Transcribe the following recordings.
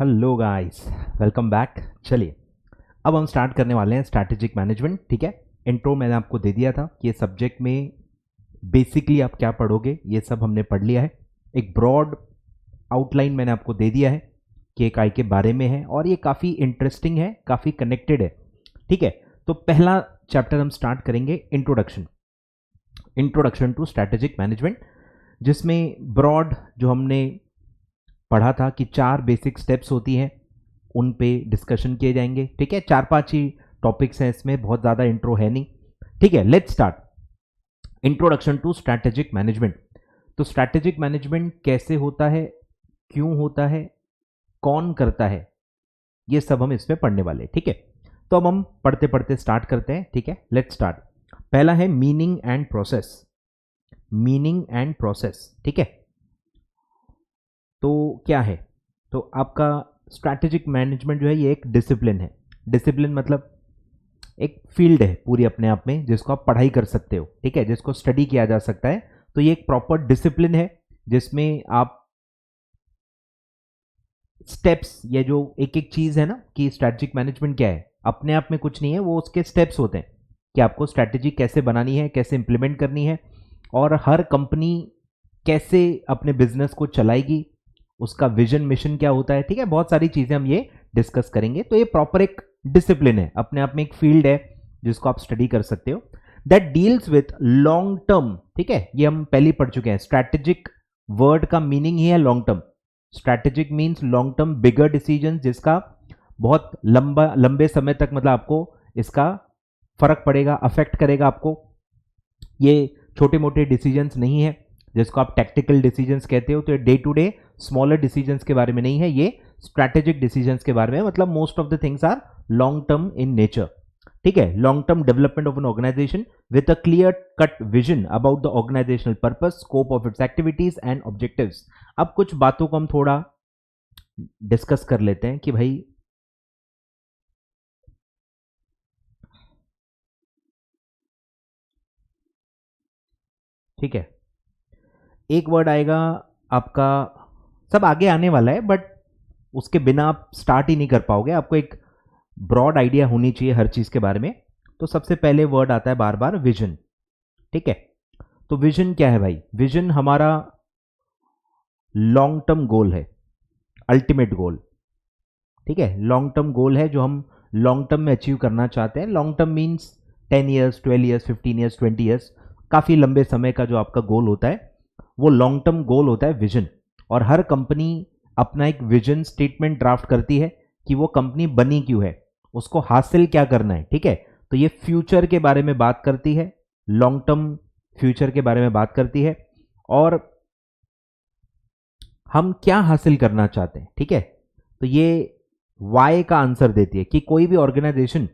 Hello guys, welcome back. चलिए अब हम स्टार्ट करने वाले हैं स्ट्रैटेजिक मैनेजमेंट। ठीक है, इंट्रो मैंने आपको दे दिया था कि ये सब्जेक्ट में बेसिकली आप क्या पढ़ोगे, ये सब हमने पढ़ लिया है। एक ब्रॉड आउटलाइन मैंने आपको दे दिया है कि एक आई के बारे में है और ये काफ़ी इंटरेस्टिंग है, काफ़ी कनेक्टेड है। ठीक है, तो पहला चैप्टर हम स्टार्ट करेंगे इंट्रोडक्शन टू स्ट्रैटेजिक मैनेजमेंट, जिसमें ब्रॉड जो हमने पढ़ा था कि 4 बेसिक स्टेप्स होती हैं, उन पे डिस्कशन किए जाएंगे। ठीक है, 4-5 ही टॉपिक्स हैं इसमें, बहुत ज़्यादा इंट्रो है नहीं। ठीक है, let's start. Introduction to strategic management. तो स्ट्रैटेजिक मैनेजमेंट कैसे होता है, क्यों होता है, कौन करता है, ये सब हम इसमें पढ़ने वाले हैं। ठीक है, तो अब हम पढ़ते पढ़ते स्टार्ट करते हैं। ठीक है, लेट्स स्टार्ट। पहला है meaning and process. Meaning and process, ठीक है। तो क्या है, तो आपका स्ट्रैटेजिक मैनेजमेंट जो है ये एक डिसिप्लिन है। डिसिप्लिन मतलब एक फील्ड है पूरी अपने आप में, जिसको आप पढ़ाई कर सकते हो। ठीक है, जिसको स्टडी किया जा सकता है। तो ये एक प्रॉपर डिसिप्लिन है जिसमें आप स्टेप्स, ये जो एक एक चीज है ना कि स्ट्रैटेजिक मैनेजमेंट क्या है, अपने आप में कुछ नहीं है, वो उसके स्टेप्स होते हैं कि आपको स्ट्रैटेजी कैसे बनानी है, कैसे इंप्लीमेंट करनी है, और हर कंपनी कैसे अपने बिजनेस को चलाएगी, उसका विजन मिशन क्या होता है। ठीक है, बहुत सारी चीजें हम ये डिस्कस करेंगे। तो ये प्रॉपर एक डिसिप्लिन है, अपने आप में एक फील्ड है जिसको आप स्टडी कर सकते हो, that deals with long term. ठीक है, ये हम पहले ही पढ़ चुके हैं। स्ट्रैटेजिक वर्ड का मीनिंग ही है long term. Strategic means long term bigger decision, जिसका बहुत लंबे समय तक मतलब आपको इसका फर्क पड़ेगा, अफेक्ट करेगा आपको। ये छोटे मोटे डिसीजंस नहीं है जिसको आप टैक्टिकल डिसीजंस कहते हो। तो ये day to day smaller decisions के बारे में नहीं है, ये स्ट्रैटेजिक डिसीजंस के बारे में। मतलब most of the things are long term in nature. ठीक है, long term development of an organization with a clear cut vision about the organizational purpose, scope of its activities and objectives. अब कुछ बातों को हम थोड़ा डिस्कस कर लेते हैं कि भाई ठीक है, एक वर्ड आएगा आपका, सब आगे आने वाला है बट उसके बिना आप स्टार्ट ही नहीं कर पाओगे। आपको एक ब्रॉड आइडिया होनी चाहिए हर चीज के बारे में। तो सबसे पहले वर्ड आता है बार बार विजन। ठीक है, तो विजन क्या है भाई? विजन हमारा लॉन्ग टर्म गोल है, अल्टीमेट गोल। ठीक है, लॉन्ग टर्म गोल है जो हम लॉन्ग टर्म में अचीव करना चाहते हैं। Long term means 10 years, 12 years, 15 years, 20 years, काफी लंबे समय का जो आपका गोल होता है वो लॉन्ग टर्म गोल होता है, विजन। और हर कंपनी अपना एक विजन स्टेटमेंट ड्राफ्ट करती है कि वो कंपनी बनी क्यों है, उसको हासिल क्या करना है। ठीक है, तो ये फ्यूचर के बारे में बात करती है, लॉन्ग टर्म फ्यूचर के बारे में बात करती है, और हम क्या हासिल करना चाहते हैं। ठीक है, तो ये वाई का आंसर देती है कि कोई भी ऑर्गेनाइजेशन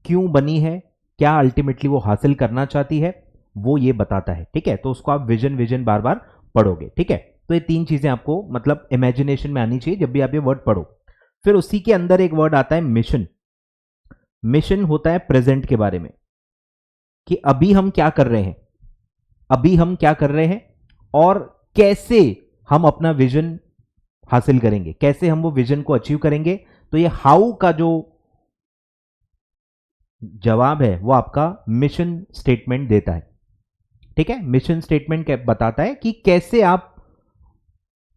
क्यों बनी है, क्या अल्टीमेटली वो हासिल करना चाहती है, वो ये बताता है। ठीक है, तो उसको आप विजन विजन बार बार पढ़ोगे। ठीक है, तो ये 3 चीजें आपको मतलब इमेजिनेशन में आनी चाहिए जब भी आप ये वर्ड पढ़ो। फिर उसी के अंदर एक वर्ड आता है मिशन। मिशन होता है प्रेजेंट के बारे में, कि अभी हम क्या कर रहे हैं, अभी हम क्या कर रहे हैं और कैसे हम अपना विजन हासिल करेंगे, कैसे हम वो विजन को अचीव करेंगे। तो ये हाउ का जो जवाब है वो आपका मिशन स्टेटमेंट देता है। ठीक है, मिशन स्टेटमेंट बताता है कि कैसे आप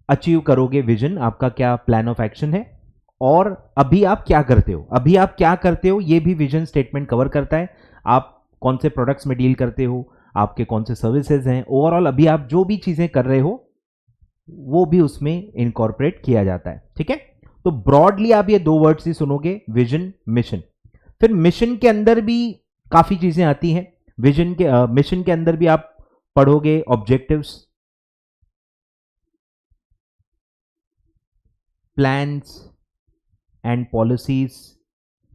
अचीव करोगे विजन, आपका क्या प्लान ऑफ एक्शन है, और अभी आप क्या करते हो। अभी आप क्या करते हो ये भी विजन स्टेटमेंट कवर करता है। आप कौन से प्रोडक्ट्स में डील करते हो, आपके कौन से सर्विसेज हैं, ओवरऑल अभी आप जो भी चीजें कर रहे हो वो भी उसमें इनकॉर्पोरेट किया जाता है। ठीक है, तो ब्रॉडली आप ये 2 वर्ड्स ही सुनोगे, विजन, मिशन। फिर मिशन के अंदर भी काफी चीजें आती हैं। विजन के मिशन के अंदर भी आप पढ़ोगे ऑब्जेक्टिव्स, प्लान्स एंड पॉलिसीज।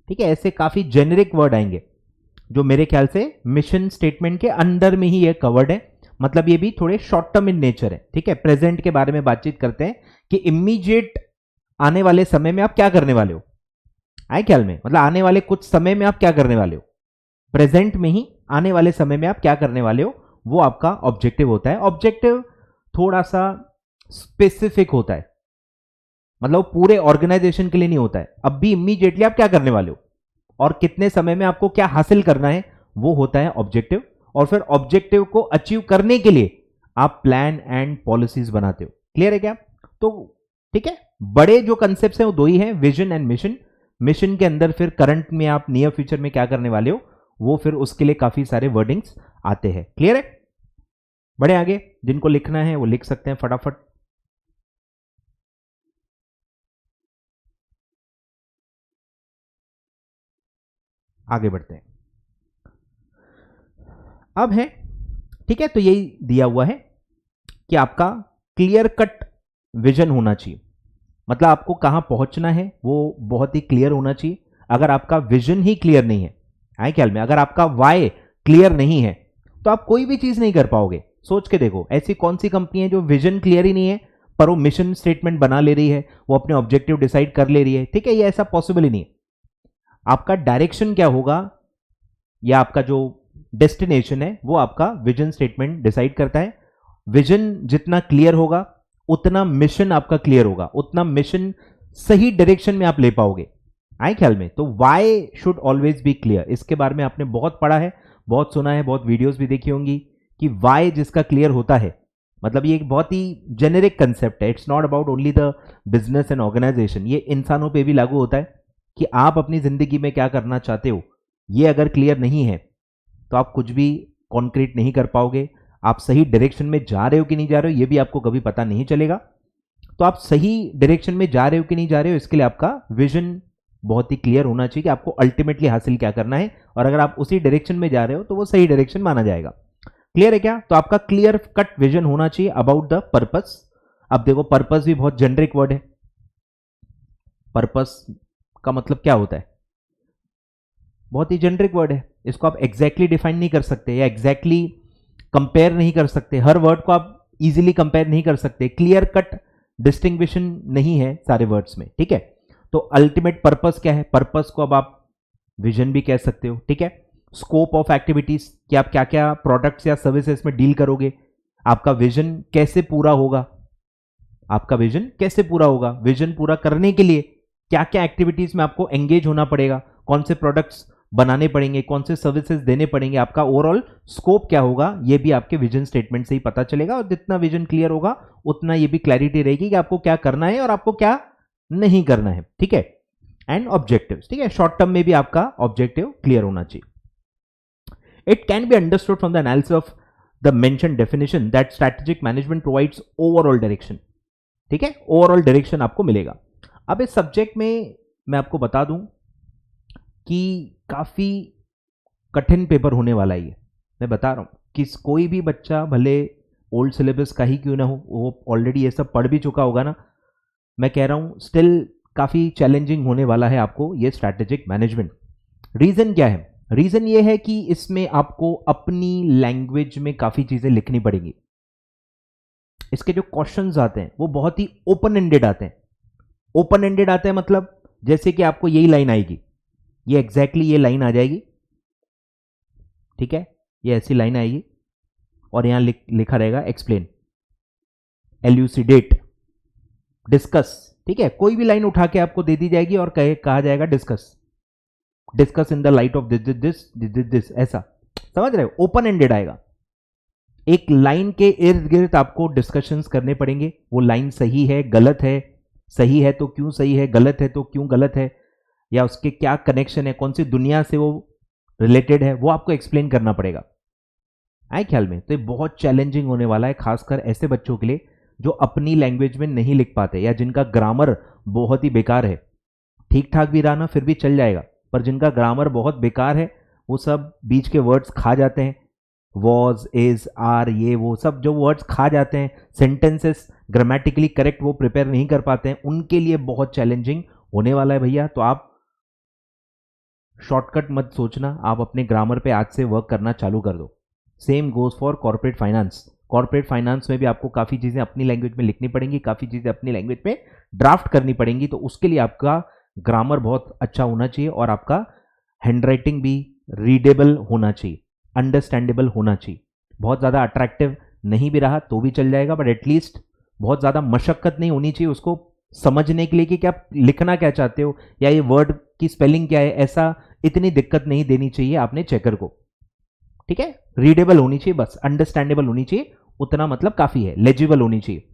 ठीक है, ऐसे काफी जेनेरिक वर्ड आएंगे जो मेरे ख्याल से मिशन स्टेटमेंट के अंदर में ही ये कवर्ड है। मतलब ये भी थोड़े शॉर्ट टर्म इन नेचर है। ठीक है, प्रेजेंट के बारे में बातचीत करते हैं कि इमीडिएट आने वाले समय में आप क्या करने वाले हो। आए ख्याल में, मतलब आने वाले कुछ समय में आप क्या करने वाले हो, प्रेजेंट में ही आने वाले समय में आप क्या करने वाले हो, वो आपका ऑब्जेक्टिव होता है। ऑब्जेक्टिव थोड़ा सा स्पेसिफिक होता है, मतलब पूरे ऑर्गेनाइजेशन के लिए नहीं होता है। अब भी इमीडिएटली आप क्या करने वाले हो और कितने समय में आपको क्या हासिल करना है, वो होता है ऑब्जेक्टिव। और फिर ऑब्जेक्टिव को अचीव करने के लिए आप प्लान एंड पॉलिसीज बनाते हो। क्लियर है क्या? तो ठीक है, बड़े जो कंसेप्ट हैं वो दो ही हैं, विजन एंड मिशन। मिशन के अंदर फिर करंट में आप नियर फ्यूचर में क्या करने वाले हो, वो फिर उसके लिए काफी सारे वर्डिंग्स आते हैं। क्लियर है? बढ़े आगे, जिनको लिखना है वो लिख सकते हैं फटाफट। आगे बढ़ते हैं। अब है, ठीक है, तो यही दिया हुआ है कि आपका क्लियर कट विजन होना चाहिए। मतलब आपको कहां पहुंचना है वो बहुत ही क्लियर होना चाहिए। अगर आपका विजन ही क्लियर नहीं है, आए ख्याल में, अगर आपका वाई क्लियर नहीं है तो आप कोई भी चीज नहीं कर पाओगे। सोच के देखो, ऐसी कौन सी कंपनी है जो विजन क्लियर ही नहीं है पर वो मिशन स्टेटमेंट बना ले रही है, वो अपने ऑब्जेक्टिव डिसाइड कर ले रही है। ठीक है, ये ऐसा पॉसिबल ही नहीं है। आपका डायरेक्शन क्या होगा या आपका जो डेस्टिनेशन है वो आपका विजन स्टेटमेंट डिसाइड करता है। विजन जितना क्लियर होगा उतना मिशन आपका क्लियर होगा, उतना मिशन सही डायरेक्शन में आप ले पाओगे। आए ख्याल में? तो why should always be clear. इसके बारे में आपने बहुत पढ़ा है, बहुत सुना है, बहुत वीडियोस भी देखी होंगी कि वाई जिसका क्लियर होता है, मतलब ये एक बहुत ही जेनेरिक कंसेप्ट है। It's not about only the business and organization, ये इंसानों पे भी लागू होता है कि आप अपनी जिंदगी में क्या करना चाहते हो, ये अगर क्लियर नहीं है तो आप कुछ भी कॉन्क्रीट नहीं कर पाओगे। आप सही डायरेक्शन में जा रहे हो कि नहीं जा रहे हो ये भी आपको कभी पता नहीं चलेगा। तो आप सही डायरेक्शन में जा रहे हो कि नहीं जा रहे हो, इसके लिए आपका विजन बहुत ही क्लियर होना चाहिए कि आपको अल्टीमेटली हासिल क्या करना है, और अगर आप उसी डायरेक्शन में जा रहे हो तो वो सही डायरेक्शन माना जाएगा। क्लियर है क्या? तो आपका क्लियर कट विजन होना चाहिए अबाउट द पर्पस। अब देखो, पर्पस भी बहुत जेनरिक वर्ड है। पर्पस का मतलब क्या होता है? बहुत ही जेनरिक वर्ड है, इसको आप एग्जैक्टली डिफाइन नहीं कर सकते या एग्जैक्टली कंपेयर नहीं कर सकते। हर वर्ड को आप इजीली कंपेयर नहीं कर सकते, क्लियर कट डिस्टिंग्विशन नहीं है सारे वर्ड्स में। ठीक है, तो अल्टीमेट पर्पस क्या है? पर्पस को अब आप विजन भी कह सकते हो। ठीक है, स्कोप ऑफ एक्टिविटीज कि आप क्या क्या प्रोडक्ट्स या सर्विसेज में डील करोगे, आपका विजन कैसे पूरा होगा, आपका विजन कैसे पूरा होगा, विजन पूरा करने के लिए क्या क्या एक्टिविटीज में आपको एंगेज होना पड़ेगा, कौन से प्रोडक्ट्स बनाने पड़ेंगे, कौन से सर्विसेज देने पड़ेंगे, आपका ओवरऑल स्कोप क्या होगा, ये भी आपके विजन स्टेटमेंट से ही पता चलेगा। और जितना विजन क्लियर होगा उतना ये भी क्लैरिटी रहेगी कि आपको क्या करना है और आपको क्या नहीं करना है। ठीक है, एंड ऑब्जेक्टिव्स, ठीक है, शॉर्ट टर्म में भी आपका ऑब्जेक्टिव क्लियर होना चाहिए। It can be understood from the analysis of the mention definition that strategic management provides overall direction. ठीक है, ओवरऑल डायरेक्शन आपको मिलेगा। अब इस सब्जेक्ट में मैं आपको बता दूं कि काफी कठिन पेपर होने वाला है ये, मैं बता रहा हूं कि कोई भी बच्चा भले ओल्ड सिलेबस का ही क्यों ना हो, वो ऑलरेडी ये सब पढ़ भी चुका होगा ना, मैं कह रहा हूं स्टिल काफी चैलेंजिंग होने वाला है आपको ये स्ट्रैटेजिक मैनेजमेंट। रीजन क्या है? रीजन ये है कि इसमें आपको अपनी लैंग्वेज में काफी चीजें लिखनी पड़ेंगी। इसके जो क्वेश्चंस आते हैं वो बहुत ही ओपन एंडेड आते हैं। ओपन एंडेड आते हैं मतलब जैसे कि आपको यही लाइन आएगी, ये एग्जैक्टली ये लाइन आ जाएगी। ठीक है, ये ऐसी लाइन आएगी और यहां लिखा रहेगा एक्सप्लेन, एल्यूसिडेट, डिस्कस। ठीक है, कोई भी लाइन उठा के आपको दे दी जाएगी और कहा जाएगा discuss, discuss in the light of this this this this, ऐसा समझ रहे हो? ओपन एंडेड आएगा। एक लाइन के इर्द गिर्द आपको डिस्कशंस करने पड़ेंगे। वो लाइन सही है, गलत है, सही है तो क्यों सही है, गलत है तो क्यों गलत है, या उसके क्या कनेक्शन है, कौन सी दुनिया से वो रिलेटेड है, वो आपको एक्सप्लेन करना पड़ेगा। आए ख्याल में? तो ये बहुत चैलेंजिंग होने वाला है, खासकर ऐसे बच्चों के लिए जो अपनी लैंग्वेज में नहीं लिख पाते या जिनका ग्रामर बहुत ही बेकार है। ठीक ठाक भी रहा ना फिर भी चल जाएगा, पर जिनका ग्रामर बहुत बेकार है वो सब बीच के वर्ड्स खा जाते हैं, वॉज, इज, आर, ये वो सब जो वर्ड्स खा जाते हैं, सेंटेंसेस ग्रामेटिकली करेक्ट वो प्रिपेयर नहीं कर पाते हैं, उनके लिए बहुत चैलेंजिंग होने वाला है भैया। तो आप शॉर्टकट मत सोचना, आप अपने ग्रामर पे आज से वर्क करना चालू कर दो। Same goes for corporate finance. Corporate finance में भी आपको काफ़ी चीज़ें अपनी लैंग्वेज में लिखनी पड़ेंगी, काफ़ी चीज़ें अपनी लैंग्वेज में ड्राफ्ट करनी पड़ेंगी। तो उसके लिए आपका ग्रामर बहुत अच्छा होना चाहिए और आपका हैंडराइटिंग भी रीडेबल होना चाहिए, अंडरस्टैंडेबल होना चाहिए। बहुत ज़्यादा अट्रैक्टिव नहीं भी रहा तो भी चल जाएगा, बट एटलीस्ट बहुत ज़्यादा मशक्कत नहीं होनी चाहिए उसको समझने के लिए कि क्या आप लिखना क्या चाहते हो या ये वर्ड की स्पेलिंग क्या है, ऐसा इतनी दिक्कत नहीं देनी चाहिए आपने चेकर को, ठीक है। रीडेबल होनी चाहिए, बस अंडरस्टैंडेबल होनी चाहिए, उतना मतलब काफी है, लेजिबल होनी चाहिए,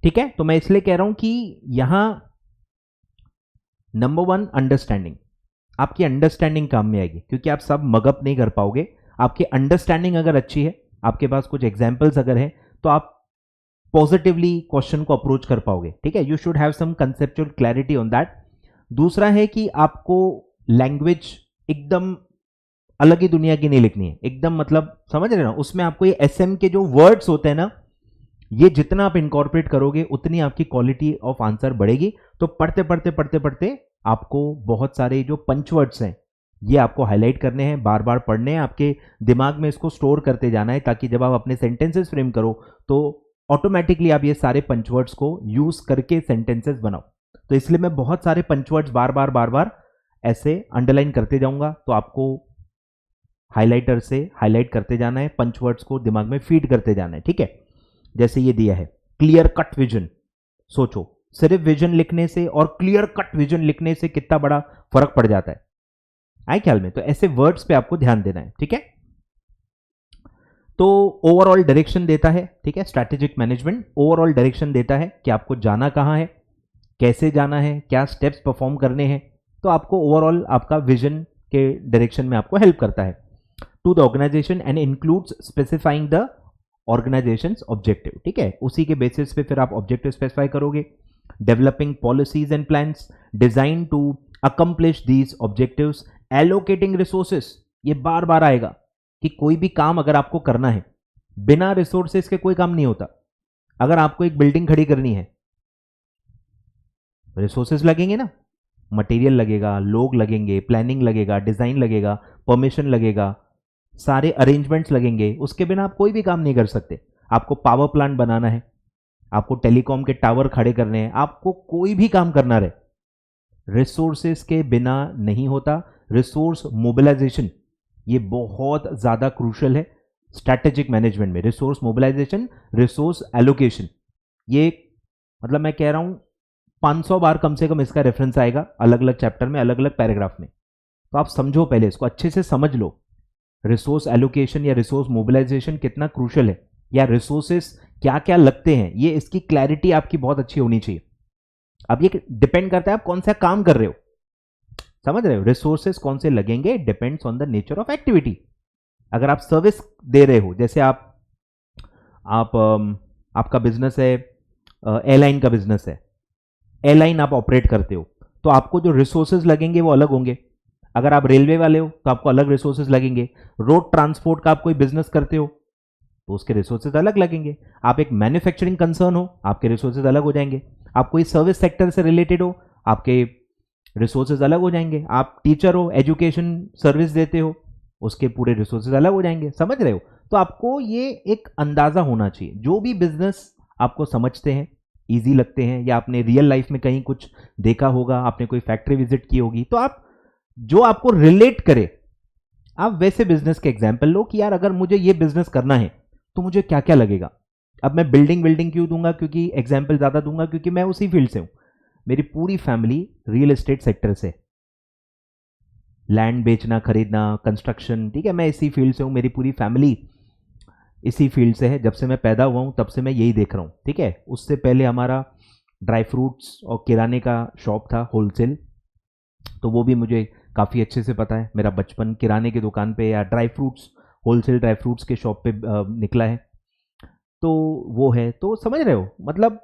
ठीक है। तो मैं इसलिए कह रहा हूं कि यहां नंबर 1 अंडरस्टैंडिंग, आपकी अंडरस्टैंडिंग काम में आएगी, क्योंकि आप सब मगअप नहीं कर पाओगे। आपकी अंडरस्टैंडिंग अगर अच्छी है, आपके पास कुछ एग्जाम्पल्स अगर है, तो आप पॉजिटिवली क्वेश्चन को अप्रोच कर पाओगे, ठीक है। You should have some conceptual clarity on that. दूसरा है कि आपको लैंग्वेज एकदम अलग ही दुनिया की नहीं लिखनी है, एकदम मतलब समझ रहे ना, उसमें आपको ये एसएम के जो वर्ड्स होते हैं ना, ये जितना आप इनकॉर्पोरेट करोगे उतनी आपकी क्वालिटी ऑफ आंसर बढ़ेगी। तो पढ़ते पढ़ते पढ़ते पढ़ते आपको बहुत सारे जो पंच वर्ड्स हैं ये आपको हाईलाइट करने हैं, बार बार पढ़ने हैं, आपके दिमाग में इसको स्टोर करते जाना है, ताकि जब आप अपने सेंटेंसेस फ्रेम करो तो ऑटोमेटिकली आप ये सारे पंच वर्ड्स को यूज करके सेंटेंसेस बनाओ। तो इसलिए मैं बहुत सारे पंच वर्ड्स बार बार ऐसे अंडरलाइन करते जाऊंगा, तो आपको हाईलाइटर से हाईलाइट करते जाना है, पंच वर्ड्स को दिमाग में फीड करते जाना है, ठीक है। जैसे ये दिया है क्लियर कट विजन, सोचो सिर्फ विजन लिखने से और क्लियर कट विजन लिखने से कितना बड़ा फर्क पड़ जाता है, आए ख्याल में। तो ऐसे वर्ड्स पे आपको ध्यान देना है, ठीक है। तो ओवरऑल डायरेक्शन देता है, ठीक है, स्ट्रैटेजिक मैनेजमेंट ओवरऑल डायरेक्शन देता है कि आपको जाना कहां है, कैसे जाना है, क्या स्टेप्स परफॉर्म करने हैं। तो आपको ओवरऑल आपका विजन के डायरेक्शन में आपको हेल्प करता है to the organization and includes specifying the organization's objective, ठीक है। उसी के बेसिस पे फिर आप ऑब्जेक्टिव स्पेसिफाई करोगे। Developing policies and plans design to accomplish these objectives, allocating resources, ये बार बार आएगा कि कोई भी काम अगर आपको करना है, बिना रिसोर्सेस के कोई काम नहीं होता। अगर आपको एक बिल्डिंग खड़ी करनी है, रिसोर्सेस लगेंगे ना, मटेरियल लगेगा, लोग लगेंगे, प्लानिंग लगेगा, डिजाइन लगेगा, परमिशन लगेगा, सारे अरेंजमेंट्स लगेंगे, उसके बिना आप कोई भी काम नहीं कर सकते। आपको पावर प्लांट बनाना है, आपको टेलीकॉम के टावर खड़े करने हैं, आपको कोई भी काम करना रहे, रिसोर्सेस के बिना नहीं होता। रिसोर्स मोबिलाइजेशन ये बहुत ज्यादा क्रूशल है स्ट्रैटेजिक मैनेजमेंट में, रिसोर्स मोबिलाइजेशन, रिसोर्स एलोकेशन, ये मतलब मैं कह रहा हूं 500 बार कम से कम इसका रेफरेंस आएगा अलग अलग चैप्टर में, अलग अलग पैराग्राफ में। तो आप समझो, पहले इसको अच्छे से समझ लो, रिसोर्स एलोकेशन या रिसोर्स मोबिलाइजेशन कितना क्रूशल है, या रिसोर्सेस क्या क्या लगते हैं, ये इसकी क्लैरिटी आपकी बहुत अच्छी होनी चाहिए। अब ये डिपेंड करता है आप कौन सा काम कर रहे हो, समझ रहे हो। रिसोर्सेस कौन से लगेंगे depends on the nature of activity. अगर आप सर्विस दे रहे हो, जैसे आपका बिजनेस है, एयरलाइन का बिजनेस है, एयरलाइन आप ऑपरेट करते हो, तो आपको जो रिसोर्सेज लगेंगे वो अलग होंगे। अगर आप रेलवे वाले हो तो आपको अलग रिसोर्सेज लगेंगे। रोड ट्रांसपोर्ट का आप कोई बिजनेस करते हो तो उसके रिसोर्सेज अलग लगेंगे। आप एक मैन्युफैक्चरिंग कंसर्न हो, आपके रिसोर्सेज अलग हो जाएंगे। आप कोई सर्विस सेक्टर से रिलेटेड हो, आपके रिसोर्सेज अलग हो जाएंगे। आप टीचर हो, एजुकेशन सर्विस देते हो, उसके पूरे रिसोर्सेज अलग हो जाएंगे, समझ रहे हो। तो आपको ये एक अंदाजा होना चाहिए, जो भी बिजनेस आपको समझते हैं, इजी लगते हैं, या आपने रियल लाइफ में कहीं कुछ देखा होगा, आपने कोई फैक्ट्री विजिट की होगी, तो आप जो आपको रिलेट करे, आप वैसे बिजनेस के एग्जाम्पल लो कि यार अगर मुझे ये बिजनेस करना है तो मुझे क्या क्या लगेगा। अब मैं बिल्डिंग क्यों दूंगा, क्योंकि एग्जाम्पल ज्यादा दूंगा, क्योंकि मैं उसी फील्ड से हूं। मेरी पूरी फैमिली रियल एस्टेट सेक्टर से, लैंड बेचना, खरीदना, कंस्ट्रक्शन, ठीक है, मैं इसी फील्ड से हूं, मेरी पूरी फैमिली इसी फील्ड से है। जब से मैं पैदा हुआ हूं तब से मैं यही देख रहा हूं, ठीक है। उससे पहले हमारा ड्राई फ्रूट्स और किराने का शॉप था, होलसेल, तो वो भी मुझे काफ़ी अच्छे से पता है। मेरा बचपन किराने की दुकान पे या dry fruits, wholesale dry fruits के शॉप पे निकला है, तो वो है। तो समझ रहे हो, मतलब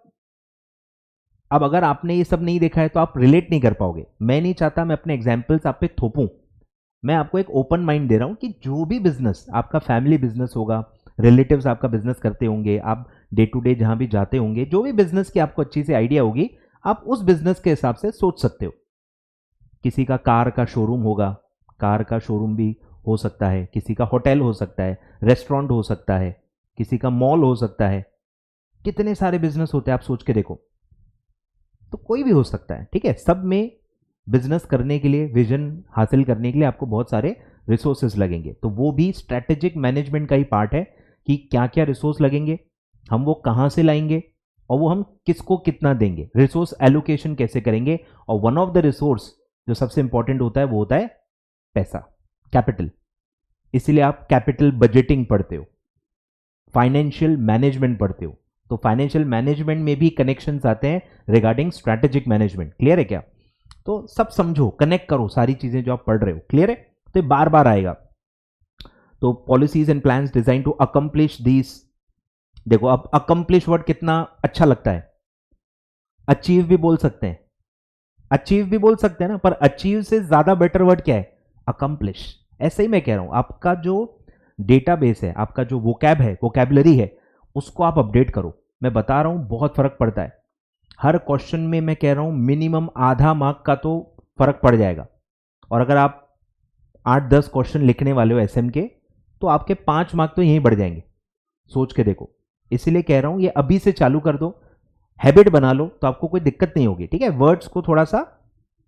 अब अगर आपने ये सब नहीं देखा है तो आप रिलेट नहीं कर पाओगे। मैं नहीं चाहता मैं अपने एग्जाम्पल्स आप पे थोपूं, मैं आपको एक ओपन माइंड दे रहा हूं कि जो भी बिजनेस आपका फैमिली बिजनेस होगा, रिलेटिव्स आपका बिजनेस करते होंगे, आप डे टू डे जहां भी जाते होंगे, जो भी बिजनेस की आपको अच्छी से आइडिया होगी, आप उस बिजनेस के हिसाब से सोच सकते हो। किसी का कार का शोरूम होगा, कार का शोरूम भी हो सकता है, किसी का होटल हो सकता है, रेस्टोरेंट हो सकता है, किसी का मॉल हो सकता है, कितने सारे बिजनेस होते हैं आप सोच के देखो। तो कोई भी हो सकता है, ठीक है। सब में बिजनेस करने के लिए, विजन हासिल करने के लिए आपको बहुत सारे रिसोर्सेज लगेंगे। तो वो भी स्ट्रैटेजिक मैनेजमेंट का ही पार्ट है कि क्या क्या रिसोर्स लगेंगे, हम वो कहाँ से लाएंगे और वो हम किसको कितना देंगे, रिसोर्स एलोकेशन कैसे करेंगे। और वन ऑफ द रिसोर्स जो सबसे इंपॉर्टेंट होता है वो होता है पैसा, कैपिटल। इसीलिए आप कैपिटल बजटिंग पढ़ते हो, फाइनेंशियल मैनेजमेंट पढ़ते हो। तो फाइनेंशियल मैनेजमेंट में भी कनेक्शंस आते हैं रिगार्डिंग स्ट्रैटेजिक मैनेजमेंट। क्लियर है क्या? तो सब समझो, कनेक्ट करो सारी चीजें जो आप पढ़ रहे हो। क्लियर है? तो ये बार बार आएगा। तो policies and plans design to accomplish these. देखो अब अकम्प्लिश वर्ड कितना अच्छा लगता है, अचीव भी बोल सकते हैं, अचीव भी बोल सकते हैं ना, पर अचीव से ज्यादा बेटर वर्ड क्या है, अकम्प्लिश। ऐसे ही मैं कह रहा हूं, आपका जो डेटाबेस है, आपका जो वोकैब है, वोकैबुलरी है, उसको आप अपडेट करो। मैं बता रहा हूं बहुत फर्क पड़ता है। हर क्वेश्चन में मैं कह रहा हूं मिनिमम आधा मार्क का तो फर्क पड़ जाएगा। और अगर आप 8-10 क्वेश्चन लिखने वाले हो एसएम के, तो आपके 5 मार्क तो यहीं बढ़ जाएंगे। सोच के देखो। इसीलिए कह रहा हूं ये अभी से चालू कर दो, हैबिट बना लो, तो आपको कोई दिक्कत नहीं होगी। ठीक है? वर्ड्स को थोड़ा सा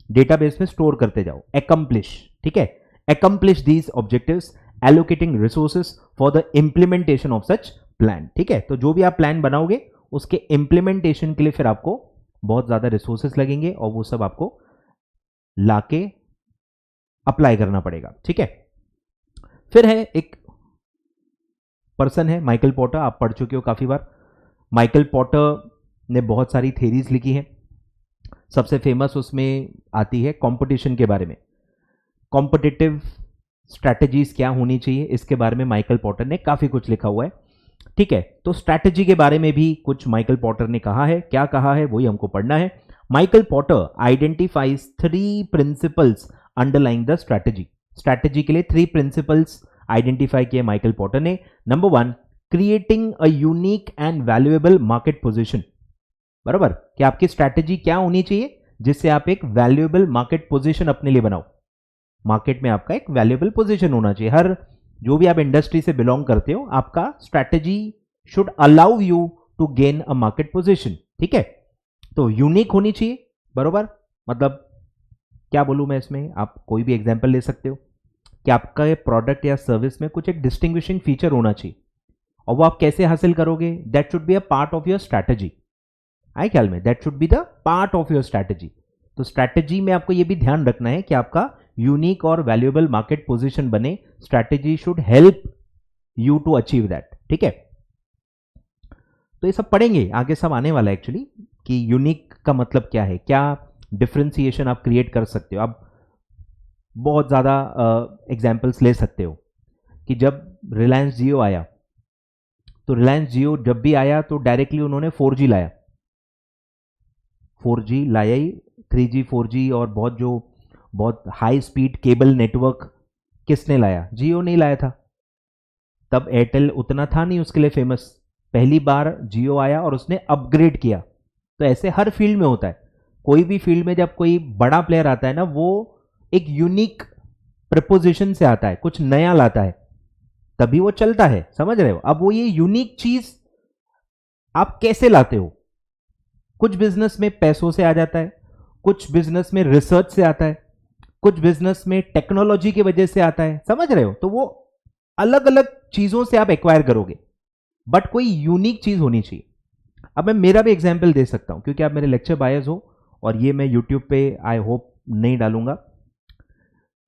डेटाबेस में स्टोर करते जाओ। एकम्प्लिश, ठीक है? Accomplish these objectives allocating resources for the implementation of such plan. ठीक है? तो जो भी आप प्लान बनाओगे उसके इंप्लीमेंटेशन के लिए फिर आपको बहुत ज्यादा रिसोर्सेस लगेंगे और वो सब आपको लाके अप्लाई करना पड़ेगा। ठीक है? फिर है एक पर्सन है माइकल पोर्टर, आप पढ़ चुके हो काफी बार। माइकल पोर्टर ने बहुत सारी थेरीज लिखी हैं। सबसे फेमस उसमें आती है कंपटीशन के बारे में। कॉम्पिटिटिव स्ट्रैटेजीज क्या होनी चाहिए, इसके बारे में माइकल पोर्टर ने काफी कुछ लिखा हुआ है। ठीक है? तो स्ट्रैटेजी के बारे में भी कुछ माइकल पोर्टर ने कहा है। क्या कहा है वही हमको पढ़ना है। Michael porter identifies 3 principles underlying the strategy. Strategy के लिए 3 प्रिंसिपल्स आइडेंटिफाई किए माइकल पोर्टर ने। Number 1, creating a unique and valuable market position. बराबर? कि आपकी स्ट्रैटेजी क्या होनी चाहिए जिससे आप एक वैल्यूएबल मार्केट पोजीशन अपने लिए बनाओ। मार्केट में आपका एक वैल्यूएबल पोजीशन होना चाहिए। हर जो भी आप इंडस्ट्री से बिलोंग करते हो, आपका strategy should allow you to gain a market position. ठीक है? तो यूनिक होनी चाहिए। बरोबर? मतलब क्या बोलूं मैं इसमें, आप कोई भी एग्जांपल ले सकते हो कि आपका प्रोडक्ट या सर्विस में कुछ एक डिस्टिंग्विशिंग फीचर होना चाहिए। और वो आप कैसे हासिल करोगे, that should be a part of your strategy. आए ख्याल में? That should be the part of your strategy. तो स्ट्रैटेजी में आपको यह भी ध्यान रखना है कि आपका यूनिक और वैल्यूएबल मार्केट पोजीशन बने। Strategy should help you to achieve that. ठीक है? तो ये सब पढ़ेंगे आगे, सब आने वाला है एक्चुअली, कि यूनिक का मतलब क्या है, क्या डिफरेंशिएशन आप क्रिएट कर सकते हो। आप बहुत ज़्यादा एग्जाम्पल्स ले सकते हो कि जब रिलायंस जियो आया, तो रिलायंस जियो जब भी आया तो डायरेक्टली उन्होंने 4G लाया। 4G लाया ही, 3G 4G और बहुत हाई स्पीड केबल नेटवर्क किसने लाया? जियो नहीं लाया था। तब एयरटेल उतना था नहीं उसके लिए फेमस। पहली बार जियो आया और उसने अपग्रेड किया। तो ऐसे हर फील्ड में होता है। कोई भी फील्ड में जब कोई बड़ा प्लेयर आता है ना, वो एक यूनिक प्रपोजिशन से आता है, कुछ नया लाता है, तभी वो चलता है। समझ रहे हो? अब वो ये यूनिक चीज आप कैसे लाते हो? कुछ बिजनेस में पैसों से आ जाता है, कुछ बिजनेस में रिसर्च से आता है, कुछ बिजनेस में टेक्नोलॉजी की वजह से आता है। समझ रहे हो? तो वो अलग अलग चीजों से आप एक्वायर करोगे, बट कोई यूनिक चीज होनी चाहिए। अब मैं मेरा भी एग्जाम्पल दे सकता हूं, क्योंकि आप मेरे लेक्चर बायर्स हो और ये मैं यूट्यूब पे आई होप नहीं डालूंगा।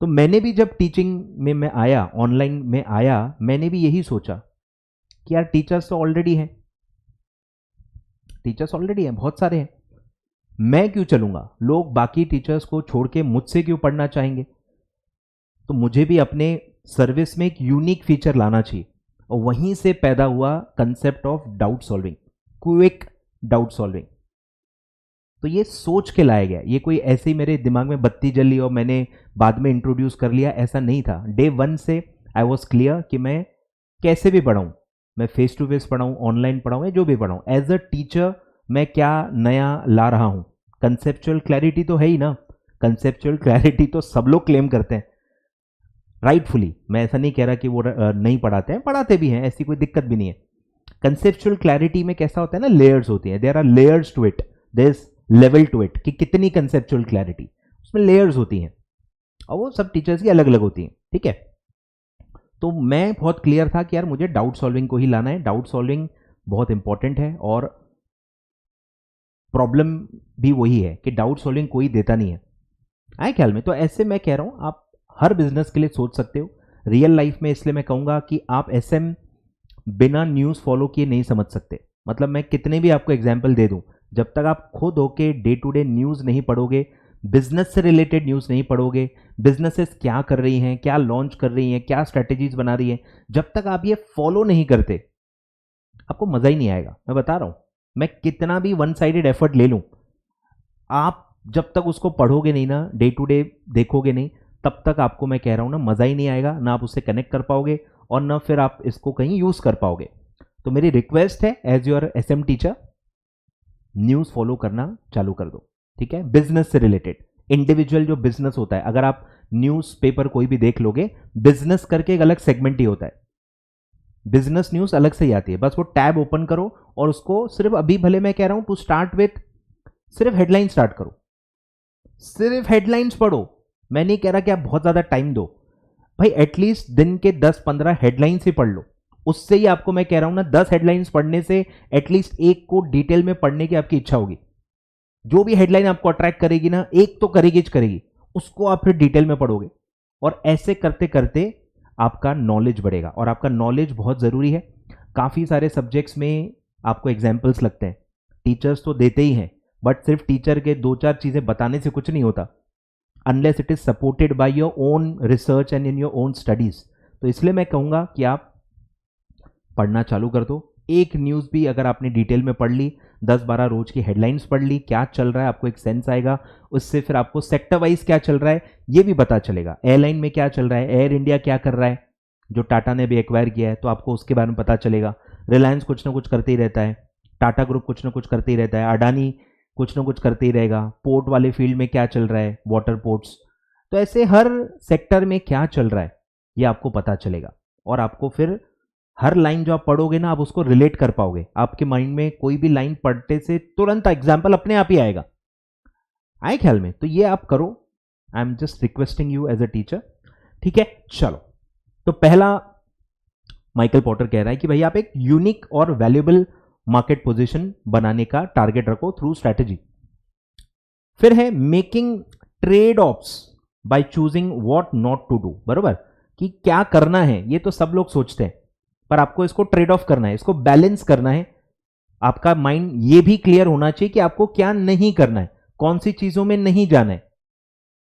तो मैंने भी जब टीचिंग में मैं आया, ऑनलाइन में आया, मैंने भी यही सोचा कि यार टीचर्स तो ऑलरेडी हैं, टीचर्स ऑलरेडी हैं, बहुत सारे हैं, मैं क्यों चलूंगा? लोग बाकी टीचर्स को छोड़ के मुझसे क्यों पढ़ना चाहेंगे? तो मुझे भी अपने सर्विस में एक यूनिक फीचर लाना चाहिए। और वहीं से पैदा हुआ concept of doubt solving, quick doubt solving. तो ये सोच के लाया गया, ये कोई ऐसे ही मेरे दिमाग में बत्ती जली और मैंने बाद में इंट्रोड्यूस कर लिया, ऐसा नहीं था। डे 1 से आई वॉज क्लियर कि मैं कैसे भी पढ़ाऊँ, मैं फेस टू फेस पढ़ाऊँ, ऑनलाइन पढ़ाऊँ या जो भी पढ़ाऊँ, एज अ टीचर मैं क्या नया ला रहा हूँ। कंसेप्चुअल क्लैरिटी तो है ही ना, कंसेप्चुअल क्लैरिटी तो सब लोग क्लेम करते हैं राइटफुली। मैं ऐसा नहीं कह रहा कि वो नहीं पढ़ाते हैं, पढ़ाते भी हैं, ऐसी कोई दिक्कत भी नहीं है। कंसेप्चुअल क्लैरिटी में कैसा होता है ना, लेयर्स होती हैं, there are layers to it, there is level to it, कि कितनी कंसेप्चुअल क्लैरिटी, उसमें लेयर्स होती हैं और वो सब टीचर्स की अलग अलग होती हैं। ठीक है? तो मैं बहुत क्लियर था कि यार मुझे डाउट सॉल्विंग को ही लाना है, डाउट सॉल्विंग बहुत इंपॉर्टेंट है। और प्रॉब्लम भी वही है कि डाउट सॉल्विंग कोई देता नहीं है। आए ख्याल में? तो ऐसे मैं कह रहा हूं आप हर बिजनेस के लिए सोच सकते हो। रियल लाइफ में इसलिए मैं कहूंगा कि आप एसएम बिना न्यूज़ फॉलो किए नहीं समझ सकते। मतलब मैं कितने भी आपको एग्जाम्पल दे दूं, जब तक आप खुद होके डे टू डे न्यूज़ नहीं पढ़ोगे, बिजनेस से रिलेटेड न्यूज़ नहीं पढ़ोगे, बिजनेसेस क्या कर रही हैं, क्या लॉन्च कर रही हैं, क्या स्ट्रेटेजीज बना रही हैं, जब तक आप ये फॉलो नहीं करते आपको मज़ा ही नहीं आएगा। मैं बता रहा हूं, मैं कितना भी वन साइडेड एफर्ट ले लूं, आप जब तक उसको पढ़ोगे नहीं ना, डे टू डे देखोगे नहीं, तब तक आपको मैं कह रहा हूं ना, मज़ा ही नहीं आएगा, ना आप उससे कनेक्ट कर पाओगे और ना फिर आप इसको कहीं यूज़ कर पाओगे। तो मेरी रिक्वेस्ट है as your SM teacher, news follow करना चालू कर दो। ठीक है? बिजनेस से रिलेटेड इंडिविजुअल जो बिजनेस होता है, अगर आप न्यूज़ पेपर कोई भी देख लोगे, बिजनेस करके एक अलग सेगमेंट ही होता है, बिजनेस न्यूज़ अलग से ही आती है। बस वो टैब ओपन करो और उसको सिर्फ, अभी भले मैं कह रहा हूं टू स्टार्ट विथ, सिर्फ हेडलाइन स्टार्ट करो, सिर्फ हेडलाइंस पढ़ो। मैं नहीं कह रहा कि आप बहुत ज्यादा टाइम दो भाई, एटलीस्ट दिन के 10-15 हेडलाइंस ही पढ़ लो। उससे ही आपको मैं कह रहा हूं ना, 10 हेडलाइंस पढ़ने से एटलीस्ट एक को डिटेल में पढ़ने की आपकी इच्छा होगी। जो भी हेडलाइन आपको अट्रैक्ट करेगी ना, एक तो करेगी करेगी, उसको आप फिर डिटेल में पढ़ोगे। और ऐसे करते करते आपका नॉलेज बढ़ेगा। और आपका नॉलेज बहुत ज़रूरी है। काफ़ी सारे सब्जेक्ट्स में आपको एग्जाम्पल्स लगते हैं, टीचर्स तो देते ही हैं, बट सिर्फ टीचर के 2-4 चीज़ें बताने से कुछ नहीं होता, unless it is supported by your own research and in your own studies. तो इसलिए मैं कहूँगा कि आप पढ़ना चालू कर दो। एक न्यूज़ भी अगर आपने डिटेल में पढ़ ली, 10-12 रोज की हेडलाइंस पढ़ ली, क्या चल रहा है आपको एक सेंस आएगा। उससे फिर आपको सेक्टर वाइज क्या चल रहा है ये भी पता चलेगा। एयरलाइन में क्या चल रहा है, एयर इंडिया क्या कर रहा है, जो टाटा ने भी एक्वायर किया है, तो आपको उसके बारे में पता चलेगा। रिलायंस कुछ ना कुछ करते ही रहता है, टाटा ग्रुप कुछ ना कुछ करते ही रहता है, अडानी कुछ ना कुछ करते ही रहेगा, पोर्ट वाले फील्ड में क्या चल रहा है, वाटर पोर्ट्स। तो ऐसे हर सेक्टर में क्या चल रहा है ये आपको पता चलेगा। और आपको फिर हर लाइन जो आप पढ़ोगे ना, आप उसको रिलेट कर पाओगे। आपके माइंड में कोई भी लाइन पढ़ते से तुरंत एग्जाम्पल अपने आप ही आएगा। आए ख्याल में? तो ये आप करो। I am just requesting you as a teacher. ठीक है, चलो। तो पहला माइकल पॉटर कह रहा है कि भाई आप एक यूनिक और वैल्यूएबल मार्केट पोजीशन बनाने का टारगेट रखो थ्रू स्ट्रैटेजी। फिर है making trade offs by choosing what not to do. बरोबर, कि क्या करना है ये तो सब लोग सोचते हैं, पर आपको इसको ट्रेड ऑफ करना है, इसको बैलेंस करना है। आपका माइंड ये भी क्लियर होना चाहिए कि आपको क्या नहीं करना है, कौन सी चीजों में नहीं जाना है।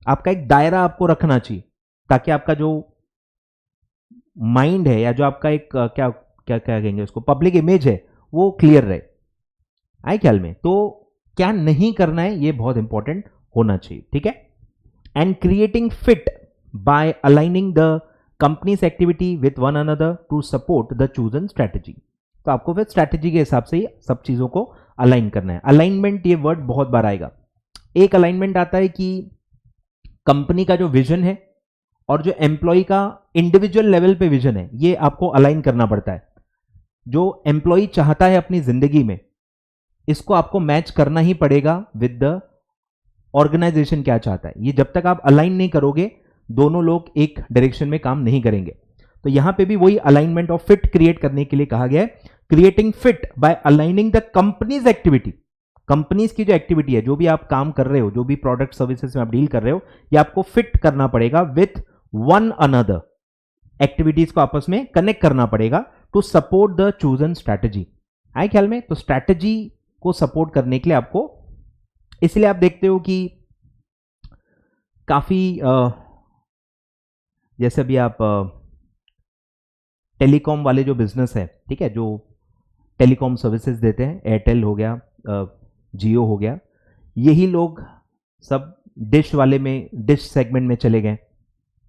आपका एक दायरा आपको रखना चाहिए, ताकि आपका जो माइंड है या जो आपका एक क्या क्या क्या कहेंगे उसको, पब्लिक इमेज है, वो क्लियर रहे। आए ख्याल में? तो क्या नहीं करना है ये बहुत इंपॉर्टेंट होना चाहिए। ठीक है? And creating fit by aligning the company's activity with one another to support the chosen strategy. तो आपको फिर स्ट्रैटेजी के हिसाब से ही सब चीजों को अलाइन करना है। अलाइनमेंट ये वर्ड बहुत बार आएगा। एक अलाइनमेंट आता है कि कंपनी का जो विजन है और जो एम्प्लॉय का इंडिविजुअल लेवल पे विजन है, ये आपको अलाइन करना पड़ता है। जो एम्प्लॉय चाहता है अपनी जिंदगी में, इसको आपको मैच करना ही पड़ेगा विद द ऑर्गेनाइजेशन क्या चाहता है। ये जब तक आप अलाइन नहीं करोगे, दोनों लोग एक डायरेक्शन में काम नहीं करेंगे। तो यहां पे भी वही अलाइनमेंट ऑफ फिट क्रिएट करने के लिए कहा गया है, creating fit by aligning the company's activity. Companies की जो एक्टिविटी है, जो भी आप काम कर रहे हो, जो भी प्रोडक्ट सर्विसेज में आप डील कर रहे हो, ये आपको फिट करना पड़ेगा विथ वन अनदर। एक्टिविटीज को आपस में कनेक्ट करना पड़ेगा to support the chosen strategy. आए ख्याल में? तो स्ट्रैटेजी को सपोर्ट करने के लिए आपको, इसलिए आप देखते हो कि काफी जैसे अभी आप टेलीकॉम वाले जो बिजनेस है, ठीक है, जो टेलीकॉम सर्विसेज देते हैं, एयरटेल हो गया, जियो हो गया, यही लोग सब डिश वाले में, डिश सेगमेंट में चले गए।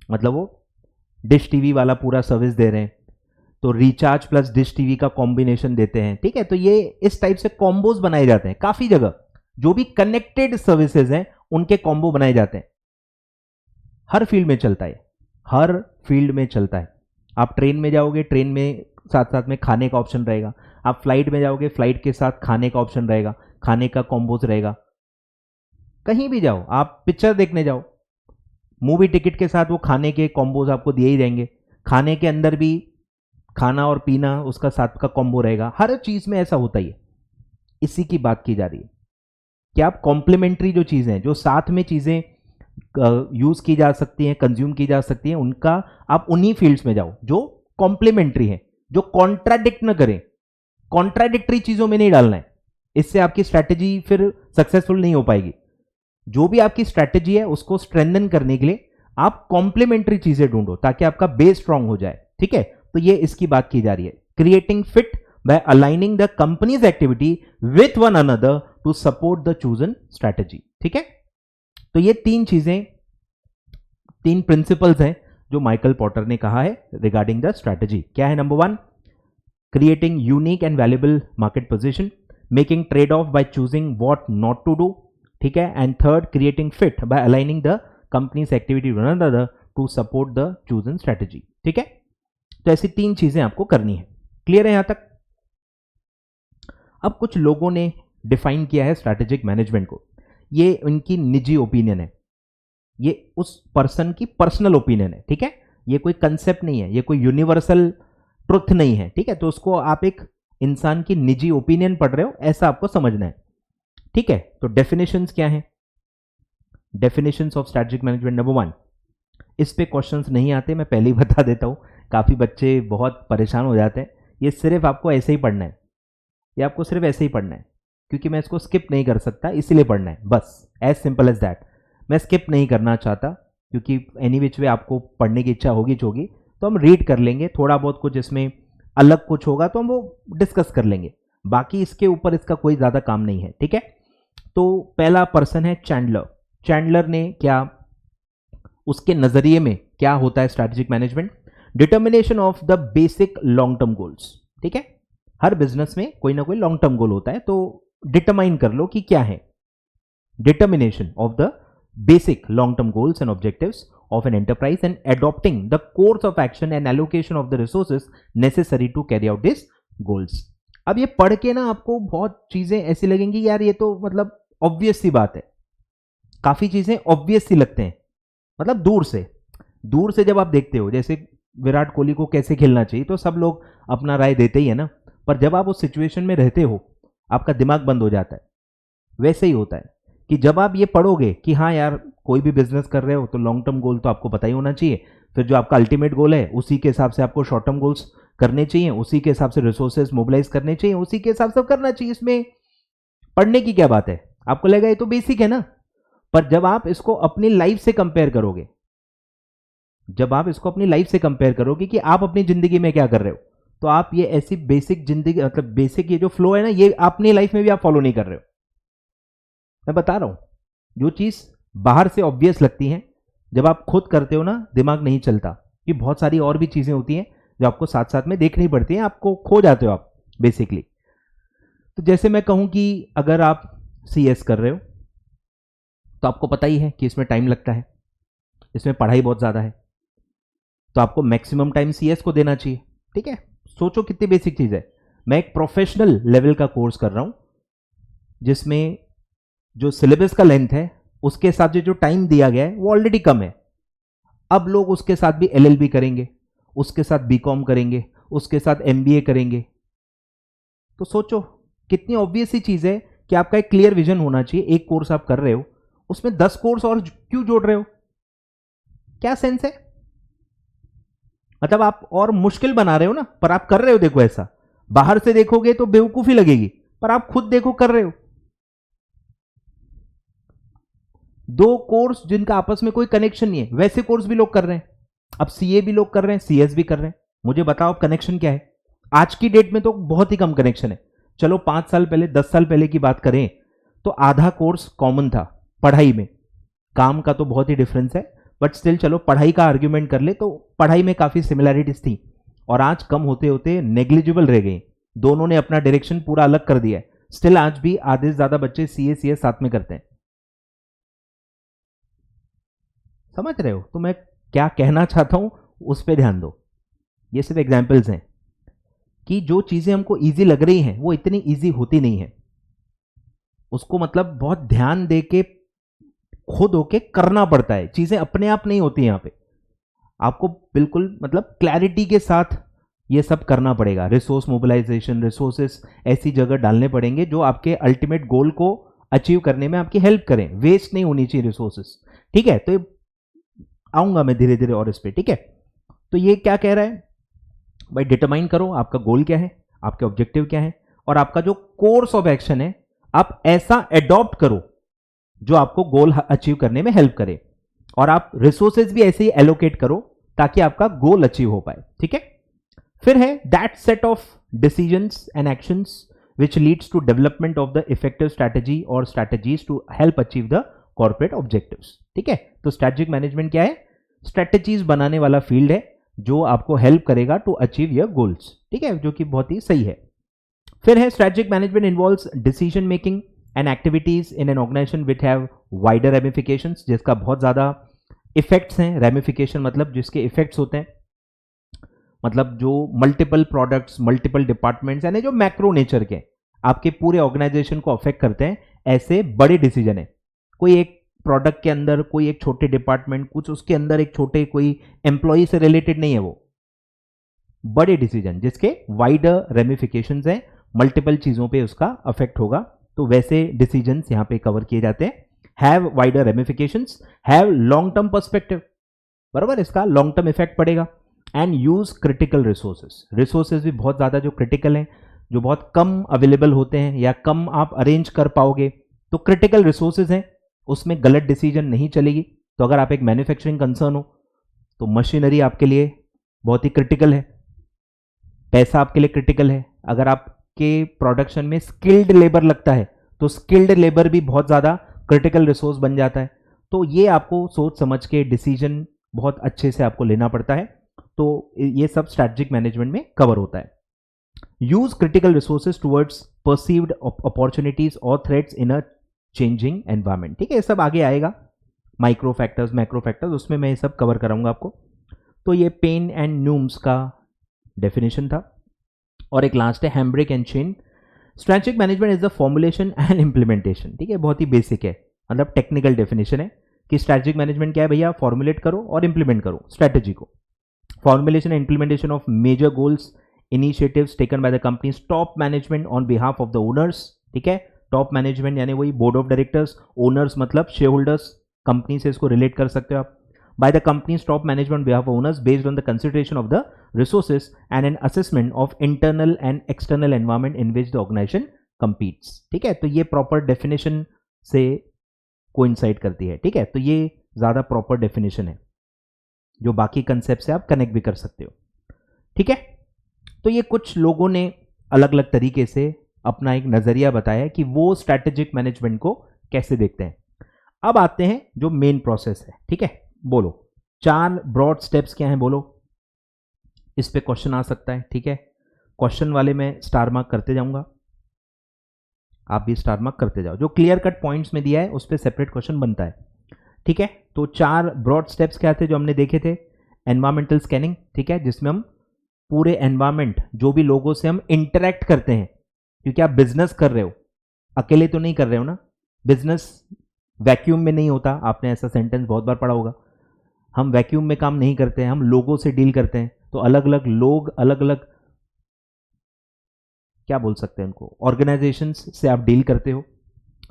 मतलब वो डिश टीवी वाला पूरा सर्विस दे रहे हैं, तो रिचार्ज प्लस डिश टीवी का कॉम्बिनेशन देते हैं। ठीक है? तो ये इस टाइप से कॉम्बोज बनाए जाते हैं काफी जगह। जो भी कनेक्टेड सर्विसेज हैं उनके कॉम्बो बनाए जाते हैं। हर फील्ड में चलता है, हर फील्ड में चलता है। आप ट्रेन में जाओगे, ट्रेन में साथ साथ में खाने का ऑप्शन रहेगा। आप फ्लाइट में जाओगे, फ्लाइट के साथ खाने का ऑप्शन रहेगा, खाने का कॉम्बोज रहेगा। कहीं भी जाओ, आप पिक्चर देखने जाओ, मूवी टिकट के साथ वो खाने के कॉम्बोज आपको दिए ही रहेंगे। खाने के अंदर भी खाना और पीना, उसका साथ का कॉम्बो रहेगा। हर चीज में ऐसा होता ही है। इसी की बात की जा रही है। कि आप कॉम्प्लीमेंट्री जो चीज़ें हैं, जो साथ में चीज़ें यूज़ की जा सकती हैं, कंज्यूम की जा सकती हैं, उनका आप उन्हीं फील्ड्स में जाओ जो कॉम्प्लीमेंट्री हैं, जो कॉन्ट्राडिक्ट न करें। कॉन्ट्राडिक्टरी चीज़ों में नहीं डालना है, इससे आपकी स्ट्रैटेजी फिर सक्सेसफुल नहीं हो पाएगी। जो भी आपकी स्ट्रैटेजी है उसको स्ट्रेंथन करने के लिए आप कॉम्प्लीमेंट्री चीज़ें ढूंढो ताकि आपका बेस स्ट्रांग हो जाए। ठीक है, तो ये इसकी बात की जा रही है, creating fit by aligning the company's activity with one another to support the chosen strategy। ठीक है, तो ये तीन चीजें, तीन प्रिंसिपल्स हैं जो माइकल पॉटर ने कहा है रिगार्डिंग द स्ट्रैटेजी। क्या है? Number 1, creating unique and valuable market position, making trade off by choosing what not to do. ठीक है, and third, creating fit by aligning the company's activity with one another to support the chosen strategy. ठीक है, तो ऐसी तीन चीजें आपको करनी है। क्लियर है यहां तक? अब कुछ लोगों ने डिफाइन किया है स्ट्रैटेजिक मैनेजमेंट को, ये उनकी निजी ओपिनियन है, ये उस पर्सन की पर्सनल ओपिनियन है। ठीक है, ये कोई कंसेप्ट नहीं है, ये कोई यूनिवर्सल ट्रुथ नहीं है। ठीक है, तो उसको आप एक इंसान की निजी ओपिनियन पढ़ रहे हो ऐसा आपको समझना है। ठीक है, तो डेफिनेशंस क्या है? Definitions of strategic management number 1, इस पे क्वेश्चंस नहीं आते, मैं पहले ही बता देता हूं, काफी बच्चे बहुत परेशान हो जाते हैं। ये सिर्फ आपको ऐसे ही पढ़ना है, ये आपको सिर्फ ऐसे ही पढ़ना है, क्योंकि मैं इसको स्किप नहीं कर सकता, इसलिए पढ़ना है, बस एज सिंपल एज दैट। मैं स्किप नहीं करना चाहता क्योंकि एनी विच वे आपको पढ़ने की इच्छा होगी तो हम रीड कर लेंगे, थोड़ा बहुत कुछ इसमें अलग कुछ होगा तो हम वो डिस्कस कर लेंगे, बाकी इसके ऊपर इसका कोई ज़्यादा काम नहीं है। ठीक है, तो पहला पर्सन है चैंडलर। चैंडलर ने क्या, उसके नज़रिए में क्या होता है strategic management? Determination of the basic long term goals. ठीक है, हर बिजनेस में कोई ना कोई लॉन्ग टर्म गोल होता है, तो डिटरमाइन कर लो कि क्या है। Determination of the basic long term goals and objectives of an enterprise and adopting the course of action and allocation of the resources necessary to carry out this goals. अब ये पढ़ के ना आपको बहुत चीजें ऐसी लगेंगी, यार ये तो मतलब ऑब्वियस सी बात है, काफी चीजें ऑब्वियस सी लगते हैं, मतलब दूर से जब आप देखते हो, जैसे विराट कोहली को कैसे खेलना चाहिए तो सब लोग अपना राय देते ही है ना, पर जब आप उस सिचुएशन में रहते हो आपका दिमाग बंद हो जाता है। वैसे ही होता है कि जब आप ये पढ़ोगे कि हाँ यार कोई भी बिजनेस कर रहे हो तो लॉन्ग टर्म गोल तो आपको पता ही होना चाहिए, फिर जो आपका अल्टीमेट गोल है उसी के हिसाब से आपको शॉर्ट टर्म गोल्स करने चाहिए, उसी के हिसाब से रिसोर्सेज मोबिलाइज करने चाहिए, उसी के हिसाब से करना चाहिए। इसमें पढ़ने की क्या बात है? आपको लगेगा ये तो बेसिक है ना, पर जब आप इसको अपनी लाइफ से कंपेयर करोगे, जब आप इसको अपनी लाइफ से कंपेयर करोगे कि आप अपनी जिंदगी में क्या कर रहे हो, तो आप ये ऐसी बेसिक जिंदगी, मतलब बेसिक ये जो फ्लो है ना, ये अपनी लाइफ में भी आप फॉलो नहीं कर रहे हो। मैं बता रहा हूं, जो चीज बाहर से ऑब्वियस लगती है जब आप खुद करते हो ना दिमाग नहीं चलता, कि बहुत सारी और भी चीजें होती हैं जो आपको साथ साथ में देखनी पड़ती हैं, आपको खो जाते हो आप बेसिकली। तो जैसे मैं कहूं कि अगर आप CS कर रहे हो तो आपको पता ही है कि इसमें टाइम लगता है, इसमें पढ़ाई बहुत ज्यादा है, तो आपको मैक्सिमम टाइम CS को देना चाहिए। ठीक है, सोचो कितनी बेसिक चीज है। मैं एक प्रोफेशनल लेवल का कोर्स कर रहा हूं जिसमें जो सिलेबस का लेंथ है उसके हिसाब से जो टाइम दिया गया है वो ऑलरेडी कम है। अब लोग उसके साथ भी LLB करेंगे, उसके साथ BCom करेंगे, उसके साथ MBA करेंगे, तो सोचो कितनी ऑब्वियस सी चीज है कि आपका एक क्लियर विजन होना चाहिए। एक कोर्स आप कर रहे हो उसमें 10 कोर्स और क्यों जोड़ रहे हो? क्या सेंस है? मतलब आप और मुश्किल बना रहे हो ना, पर आप कर रहे हो। देखो ऐसा बाहर से देखोगे तो बेवकूफी लगेगी, पर आप खुद देखो कर रहे हो। 2 कोर्स जिनका आपस में कोई कनेक्शन नहीं है, वैसे कोर्स भी लोग कर रहे हैं। अब CA भी लोग कर रहे हैं, CS भी कर रहे हैं। मुझे बताओ अब कनेक्शन क्या है? आज की डेट में तो बहुत ही कम कनेक्शन है। चलो 5 साल पहले 10 साल पहले की बात करें तो आधा कोर्स कॉमन था पढ़ाई में, काम का तो बहुत ही डिफरेंस है, बट स्टिल चलो पढ़ाई का आर्ग्यूमेंट कर ले तो पढ़ाई में काफी सिमिलैरिटीज थी, और आज कम होते होते नेग्लिजिबल रह गई। दोनों ने अपना डायरेक्शन पूरा अलग कर दिया है। स्टिल आज भी आधे से ज्यादा बच्चे CA CS साथ में करते हैं। समझ रहे हो? तो मैं क्या कहना चाहता हूं उस पर ध्यान दो। ये सिर्फ एग्जाम्पल्स हैं कि जो चीजें हमको इजी लग रही हैं वो इतनी इजी होती नहीं है, उसको मतलब बहुत ध्यान दे के खुद होके करना पड़ता है। चीजें अपने आप नहीं होती। यहां पे आपको बिल्कुल मतलब क्लैरिटी के साथ ये सब करना पड़ेगा। रिसोर्स मोबिलाइजेशन, रिसोर्सेस ऐसी जगह डालने पड़ेंगे जो आपके अल्टीमेट गोल को अचीव करने में आपकी हेल्प करें, वेस्ट नहीं होनी चाहिए रिसोर्सेस। ठीक है, तो आऊंगा मैं धीरे धीरे और इस पे। ठीक है, तो ये क्या कह रहा है भाई, डिटरमाइन करो आपका गोल क्या है, आपके ऑब्जेक्टिव क्या है, और आपका जो कोर्स ऑफ एक्शन है आप ऐसा एडॉप्ट करो जो आपको गोल अचीव करने में हेल्प करे, और आप रिसोर्सेज भी ऐसे ही एलोकेट करो ताकि आपका गोल अचीव हो पाए। ठीक है, फिर है that set of decisions and actions which leads to development of the effective strategy or strategies to help achieve the corporate objectives। ठीक है, तो strategic management क्या है, strategies बनाने वाला फील्ड है जो आपको हेल्प करेगा टू अचीव योर गोल्स। ठीक है, जो कि बहुत ही सही है। फिर है strategic management involves decision making and activities in an organization which have wider ramifications, जिसका बहुत ज्यादा इफेक्ट्स हैं। रेमिफिकेशन मतलब जिसके इफेक्ट्स होते हैं, मतलब जो मल्टीपल प्रोडक्ट्स, मल्टीपल डिपार्टमेंट्स, यानी जो मैक्रो नेचर के आपके पूरे ऑर्गेनाइजेशन को अफेक्ट करते हैं, ऐसे बड़े डिसीजन है। कोई एक प्रोडक्ट के अंदर कोई एक छोटे डिपार्टमेंट, कुछ उसके अंदर एक छोटे कोई एम्प्लॉय से रिलेटेड नहीं है, वो बड़े डिसीजन जिसके वाइडर रेमिफिकेशंस हैं, मल्टीपल चीजों पे उसका अफेक्ट होगा, तो वैसे डिसीजंस यहां पे कवर किए जाते हैं। Have wider ramifications, have long term perspective, बराबर, इसका लॉन्ग टर्म इफेक्ट पड़ेगा। And use critical resources, resources भी बहुत ज्यादा जो क्रिटिकल हैं, जो बहुत कम अवेलेबल होते हैं या कम आप अरेंज कर पाओगे, तो क्रिटिकल रिसोर्सेज हैं, उसमें गलत डिसीजन नहीं चलेगी। तो अगर आप एक मैन्युफैक्चरिंग कंसर्न हो तो मशीनरी आपके लिए बहुत ही क्रिटिकल है, पैसा आपके लिए क्रिटिकल है। अगर आपके प्रोडक्शन में स्किल्ड लेबर लगता है तो स्किल्ड लेबर भी बहुत ज्यादा क्रिटिकल रिसोर्स बन जाता है। तो ये आपको सोच समझ के डिसीजन बहुत अच्छे से आपको लेना पड़ता है, तो ये सब स्ट्रैटेजिक मैनेजमेंट में कवर होता है। Use critical resources towards perceived opportunities और threats in a changing environment. ठीक है, ये सब आगे आएगा, माइक्रो फैक्टर्स, मैक्रो फैक्टर्स, उसमें मैं ये सब कवर कराऊंगा आपको। तो ये पेन एंड न्यूम्स का डेफिनेशन था, और एक लास्ट है Hambrick and Chen. Strategic management is the formulation and implementation. ठीक है, बहुत ही बेसिक है, मतलब टेक्निकल डेफिनेशन है कि स्ट्रैटेजिक मैनेजमेंट क्या है भैया, फॉर्मुलेट करो और इंप्लीमेंट करो स्ट्रैटेजी को। Formulation and implementation of major goals, initiatives taken by the company's top management on behalf of the owners। ठीक है, टॉप मैनेजमेंट यानी वही बोर्ड ऑफ डायरेक्टर्स, ओनर्स मतलब शेयर होल्डर्स, कंपनी से इसको रिलेट कर सकते हो आप। by the company's top management on behalf of owners based on the consideration of the resources and an assessment of internal and external environment in which the organization competes। ठीक है, तो ये प्रॉपर डेफिनेशन से coincide करती है। ठीक है, तो ये ज्यादा प्रॉपर डेफिनेशन है जो बाकी कंसेप्ट से आप कनेक्ट भी कर सकते हो। ठीक है, तो ये कुछ लोगों ने अलग अलग तरीके से अपना एक नजरिया बताया कि वो स्ट्रैटेजिक मैनेजमेंट को कैसे देखते हैं। अब आते हैं जो मेन प्रोसेस है। ठीक है, बोलो 4 ब्रॉड स्टेप्स क्या हैं, बोलो, इस पे क्वेश्चन आ सकता है। ठीक है, क्वेश्चन वाले में स्टार मार्क करते जाऊंगा, आप भी स्टार मार्क करते जाओ। जो क्लियर कट पॉइंट्स में दिया है उस पर सेपरेट क्वेश्चन बनता है। ठीक है, तो 4 ब्रॉड स्टेप्स क्या थे जो हमने देखे थे। एनवायरमेंटल स्कैनिंग, ठीक है, जिसमें हम पूरे एनवायरमेंट, जो भी लोगों से हम इंटरेक्ट करते हैं, क्योंकि आप बिजनेस कर रहे हो, अकेले तो नहीं कर रहे हो ना, बिजनेस वैक्यूम में नहीं होता। आपने ऐसा सेंटेंस बहुत बार पढ़ा होगा, हम वैक्यूम में काम नहीं करते हैं, हम लोगों से डील करते हैं। तो अलग अलग लोग, अलग अलग क्या बोल सकते हैं उनको, ऑर्गेनाइजेशंस से आप डील करते हो।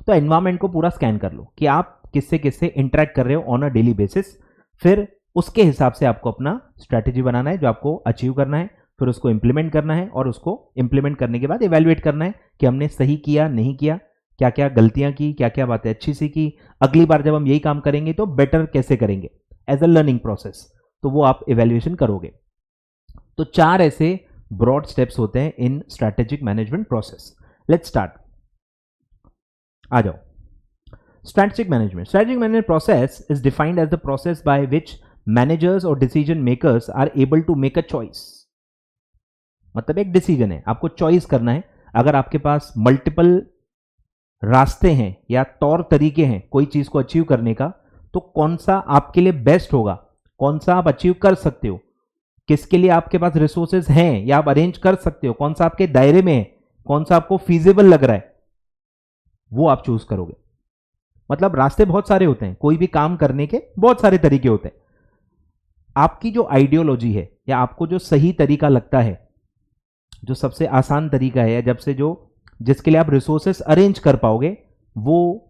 तो एनवायरमेंट को पूरा स्कैन कर लो कि आप किससे किससे इंटरेक्ट कर रहे हो ऑन अ डेली बेसिस। फिर उसके हिसाब से आपको अपना स्ट्रैटेजी बनाना है जो आपको अचीव करना है, फिर उसको इंप्लीमेंट करना है, और उसको इंप्लीमेंट करने के बाद इवैल्यूएट करना है कि हमने सही किया, नहीं किया, क्या क्या गलतियां की, क्या क्या बातें अच्छी सी की, अगली बार जब हम यही काम करेंगे तो बेटर कैसे करेंगे, एज अ लर्निंग प्रोसेस। तो वो आप इवैल्यूएशन करोगे। तो 4 ऐसे ब्रॉड स्टेप्स होते हैं in strategic management process. Let's start, आ जाओ। Strategic management. Strategic management process is defined as the process by which managers or decision makers are able to make a choice। मतलब एक decision है, आपको choice करना है। अगर आपके पास मल्टीपल रास्ते हैं या तौर तरीके हैं कोई चीज को अचीव करने का, तो कौन सा आपके लिए बेस्ट होगा, कौन सा आप अचीव कर सकते हो, किसके लिए आपके पास रिसोर्सेज हैं या आप अरेंज कर सकते हो, कौन सा आपके दायरे में है, कौन सा आपको फीजिबल लग रहा है, वो आप चूज करोगे। मतलब रास्ते बहुत सारे होते हैं, कोई भी काम करने के बहुत सारे तरीके होते हैं। आपकी जो आइडियोलॉजी है या आपको जो सही तरीका लगता है, जो सबसे आसान तरीका है, जब से जो जिसके लिए आप रिसोर्सेस अरेंज कर पाओगे, वो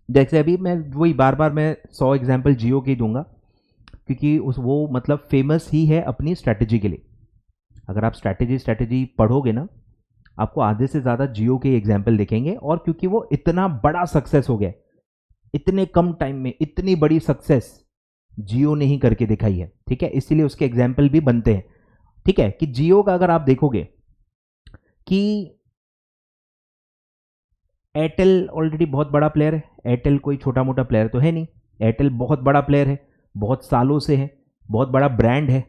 जैसे अभी मैं वही बार बार मैं 100 एग्जाम्पल जियो के ही दूंगा, क्योंकि उस वो मतलब फेमस ही है अपनी स्ट्रैटेजी के लिए। अगर आप स्ट्रैटेजी पढ़ोगे ना, आपको आधे से ज़्यादा जियो के एग्जाम्पल दिखेंगे, और क्योंकि वो इतना बड़ा सक्सेस हो गया, इतने कम टाइम में इतनी बड़ी सक्सेस जियो ने ही करके दिखाई है, ठीक है, इसीलिए उसके एग्जाम्पल भी बनते हैं, ठीक है। कि जियो का अगर आप देखोगे कि एयरटेल ऑलरेडी बहुत बड़ा प्लेयर है, एयरटेल कोई छोटा मोटा प्लेयर तो है नहीं, एयरटेल बहुत बड़ा प्लेयर है, बहुत सालों से है, बहुत बड़ा ब्रांड है।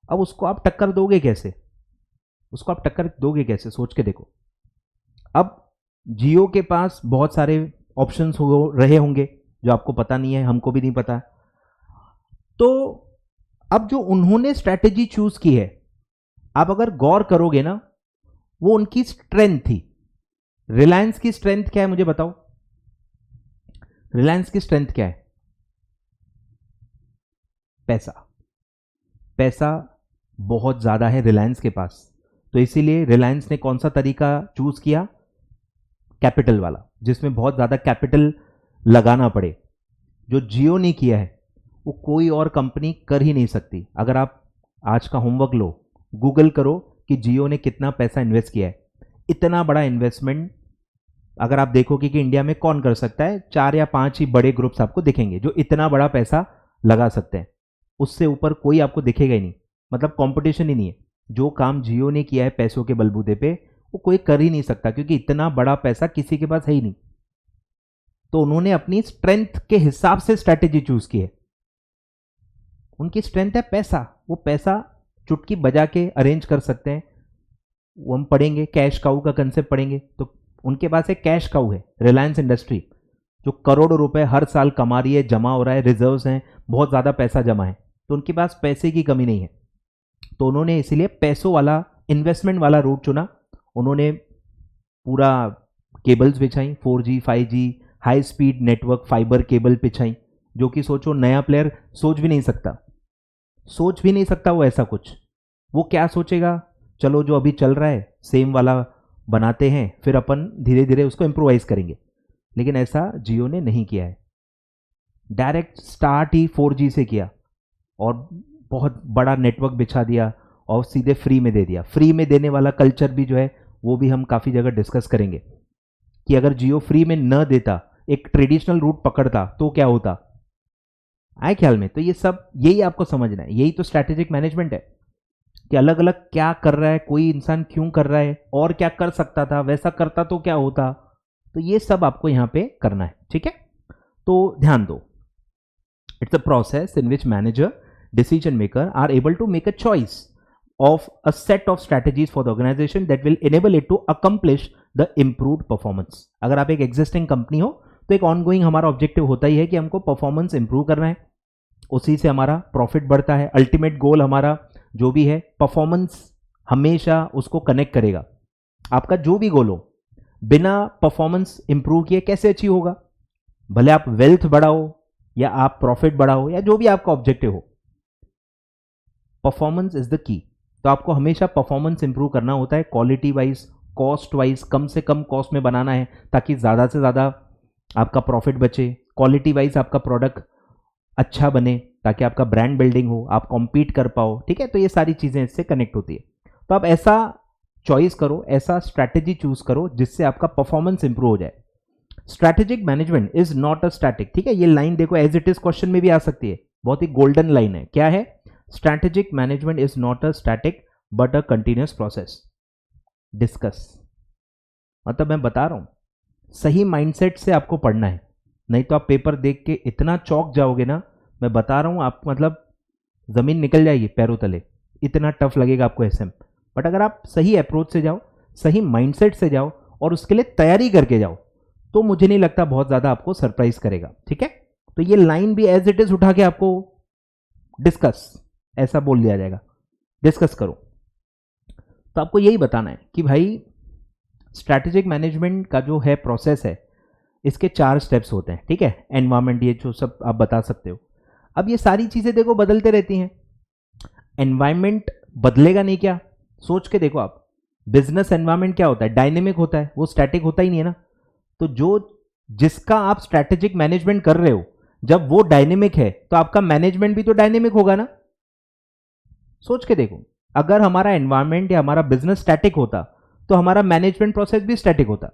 अब उसको आप टक्कर दोगे कैसे, उसको आप टक्कर दोगे कैसे, सोच के देखो। अब जियो के पास बहुत सारे ऑप्शंस हो रहे होंगे जो आपको पता नहीं है, हमको भी नहीं पता। तो अब जो उन्होंने स्ट्रैटेजी चूज की है, आप अगर गौर करोगे ना, वो उनकी स्ट्रेंथ थी। रिलायंस की स्ट्रेंथ क्या है मुझे बताओ, रिलायंस की स्ट्रेंथ क्या है? पैसा। पैसा बहुत ज्यादा है रिलायंस के पास, तो इसीलिए रिलायंस ने कौन सा तरीका चूज किया? कैपिटल वाला, जिसमें बहुत ज्यादा कैपिटल लगाना पड़े। जो जियो ने किया है वो कोई और कंपनी कर ही नहीं सकती। अगर आप आज का होमवर्क लो, गूगल करो कि जियो ने कितना पैसा इन्वेस्ट किया है। इतना बड़ा इन्वेस्टमेंट अगर आप देखोगे कि इंडिया में कौन कर सकता है, 4 या 5 ही बड़े ग्रुप्स आपको दिखेंगे जो इतना बड़ा पैसा लगा सकते हैं, उससे ऊपर कोई आपको दिखेगा ही नहीं, मतलब कंपटीशन ही नहीं है। जो काम जियो ने किया है पैसों के बलबूते पे, वो कोई कर ही नहीं सकता, क्योंकि इतना बड़ा पैसा किसी के पास है ही नहीं। तो उन्होंने अपनी स्ट्रेंथ के हिसाब से स्ट्रैटेजी चूज की है। उनकी स्ट्रेंथ है पैसा, वो पैसा चुटकी बजा के अरेंज कर सकते हैं। वो हम पढ़ेंगे, कैश काऊ का कंसेप्ट पढ़ेंगे, तो उनके पास एक कैश काऊ है रिलायंस इंडस्ट्री, जो करोड़ों रुपए हर साल कमा रही है, जमा हो रहा है, रिजर्व्स हैं, बहुत ज़्यादा पैसा जमा है, तो उनके पास पैसे की कमी नहीं है। तो उन्होंने इसीलिए पैसों वाला, इन्वेस्टमेंट वाला रूट चुना। उन्होंने पूरा केबल्स बिछाई, 4G 5G high speed network fibre cable बिछाई, जो कि सोचो नया प्लेयर सोच भी नहीं सकता, सोच भी नहीं सकता वो ऐसा कुछ। वो क्या सोचेगा, चलो जो अभी चल रहा है सेम वाला बनाते हैं, फिर अपन धीरे धीरे उसको इम्प्रोवाइज करेंगे। लेकिन ऐसा जियो ने नहीं किया है, डायरेक्ट स्टार्ट ही 4G से किया और बहुत बड़ा नेटवर्क बिछा दिया और सीधे फ्री में दे दिया। फ्री में देने वाला कल्चर भी जो है वो भी हम काफ़ी जगह डिस्कस करेंगे कि अगर जियो फ्री में न देता, एक ट्रेडिशनल रूट पकड़ता, तो क्या होता, आए ख्याल में। तो ये सब यही आपको समझना है, यही तो स्ट्रैटेजिक मैनेजमेंट है कि अलग अलग क्या कर रहा है कोई इंसान, क्यों कर रहा है, और क्या कर सकता था, वैसा करता तो क्या होता। तो ये सब आपको यहां पे करना है, ठीक है। तो ध्यान दो, it's a process in which manager decision maker are able to make a choice of a set of strategies for the organization that will enable it to accomplish the improved performance। अगर आप एक existing company हो तो एक ongoing हमारा objective होता ही है कि हमको परफॉर्मेंस इंप्रूव करना है, उसी से हमारा प्रॉफिट बढ़ता है। अल्टीमेट गोल हमारा जो भी है, परफॉर्मेंस हमेशा उसको कनेक्ट करेगा। आपका जो भी गोल हो, बिना परफॉर्मेंस इंप्रूव किए कैसे अचीव होगा? भले आप वेल्थ बढ़ाओ या आप प्रॉफिट बढ़ाओ या जो भी आपका ऑब्जेक्टिव हो, परफॉर्मेंस इज द की। तो आपको हमेशा परफॉर्मेंस इंप्रूव करना होता है, क्वालिटी वाइज, कॉस्ट वाइज, कम से कम कॉस्ट में बनाना है ताकि ज़्यादा से ज़्यादा आपका प्रॉफिट बचे। क्वालिटी वाइज आपका प्रोडक्ट अच्छा बने ताकि आपका ब्रांड बिल्डिंग हो, आप कॉम्पीट कर पाओ, ठीक है। तो ये सारी चीज़ें इससे कनेक्ट होती है। तो आप ऐसा चॉइस करो, ऐसा स्ट्रैटेजी चूज करो जिससे आपका परफॉर्मेंस इंप्रूव हो जाए। Strategic management is not a static, ठीक है। ये लाइन देखो, एज इट इज क्वेश्चन में भी आ सकती है, बहुत ही गोल्डन लाइन है। क्या है? Strategic management is not a static but a continuous process. Discuss, मतलब मैं बता रहा हूं, सही माइंडसेट से आपको पढ़ना है, नहीं तो आप पेपर देख के इतना चौंक जाओगे ना, मैं बता रहा हूं आप, मतलब जमीन निकल जाएगी पैरों तले, इतना टफ लगेगा आपको एसएम। बट अगर आप सही अप्रोच से जाओ, सही माइंडसेट से जाओ और उसके लिए तैयारी करके जाओ, तो मुझे नहीं लगता बहुत ज्यादा आपको सरप्राइज करेगा, ठीक है। तो ये लाइन भी एज इट इज उठा के आपको डिस्कस ऐसा बोल दिया जाएगा, डिस्कस करो। तो आपको यही बताना है कि भाई स्ट्रैटेजिक मैनेजमेंट का जो है प्रोसेस है, इसके 4 स्टेप्स होते हैं, ठीक है। एनवायरमेंट, ये जो सब आप बता सकते हो। अब ये सारी चीजें देखो बदलते रहती हैं, एनवायरमेंट बदलेगा नहीं क्या? सोच के देखो आप, बिजनेस एनवायरमेंट क्या होता है? डायनेमिक होता है, वो स्टैटिक होता ही नहीं है ना। तो जिसका आप स्ट्रैटेजिक मैनेजमेंट कर रहे हो, जब वो डायनेमिक है तो आपका मैनेजमेंट भी तो डायनेमिक होगा ना। सोच के देखो, अगर हमारा एनवायरमेंट या हमारा बिजनेस स्टैटिक होता तो हमारा मैनेजमेंट प्रोसेस भी स्टैटिक होता।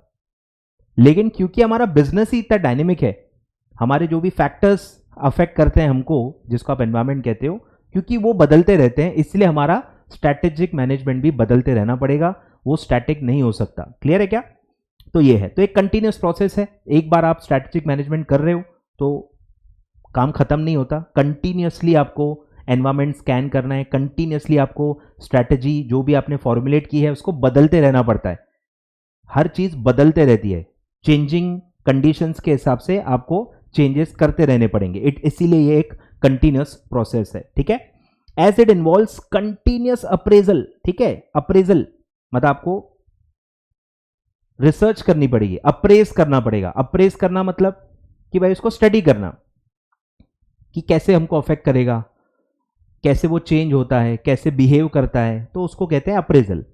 लेकिन क्योंकि हमारा बिजनेस ही इतना डायनेमिक है, हमारे जो भी फैक्टर्स अफेक्ट करते हैं हमको, जिसको आप एनवायरमेंट कहते हो, क्योंकि वो बदलते रहते हैं, इसलिए हमारा स्ट्रैटेजिक मैनेजमेंट भी बदलते रहना पड़ेगा, वो स्टैटिक नहीं हो सकता। क्लियर है क्या? तो ये है, तो एक कंटिन्यूस प्रोसेस है। एक बार आप स्ट्रैटेजिक मैनेजमेंट कर रहे हो तो काम खत्म नहीं होता, कंटिन्यूसली आपको एनवायरमेंट स्कैन करना है, कंटिन्यूसली आपको स्ट्रैटेजी जो भी आपने फॉर्मुलेट की है उसको बदलते रहना पड़ता है। हर चीज बदलते रहती है, चेंजिंग कंडीशंस के हिसाब से आपको चेंजेस करते रहने पड़ेंगे। इसीलिए ये एक कंटिन्यूस प्रोसेस है, ठीक है। As it involves continuous appraisal, ठीक है। अप्रेजल मतलब आपको रिसर्च करनी पड़ेगी, अप्रेज करना पड़ेगा। अप्रेज करना मतलब कि भाई उसको स्टडी करना कि कैसे हमको अफेक्ट करेगा, कैसे वो चेंज होता है, कैसे बिहेव करता है, तो उसको कहते हैं अप्रेजल।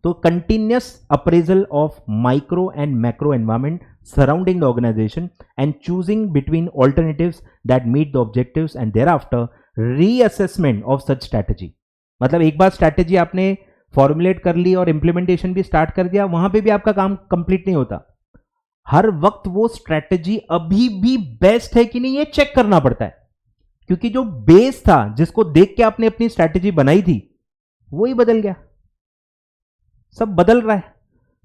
तो continuous appraisal of micro and macro environment surrounding the organization and choosing between alternatives that meet the objectives and thereafter reassessment of such strategy. मतलब एक बार स्ट्रैटेजी आपने फॉर्मुलेट कर ली और इंप्लीमेंटेशन भी स्टार्ट कर दिया, वहां पे भी आपका काम कंप्लीट नहीं होता। हर वक्त वो स्ट्रैटेजी अभी भी बेस्ट है कि नहीं, ये चेक करना पड़ता है, क्योंकि जो बेस था जिसको देख के आपने अपनी स्ट्रैटेजी बनाई थी वही बदल गया, सब बदल रहा है।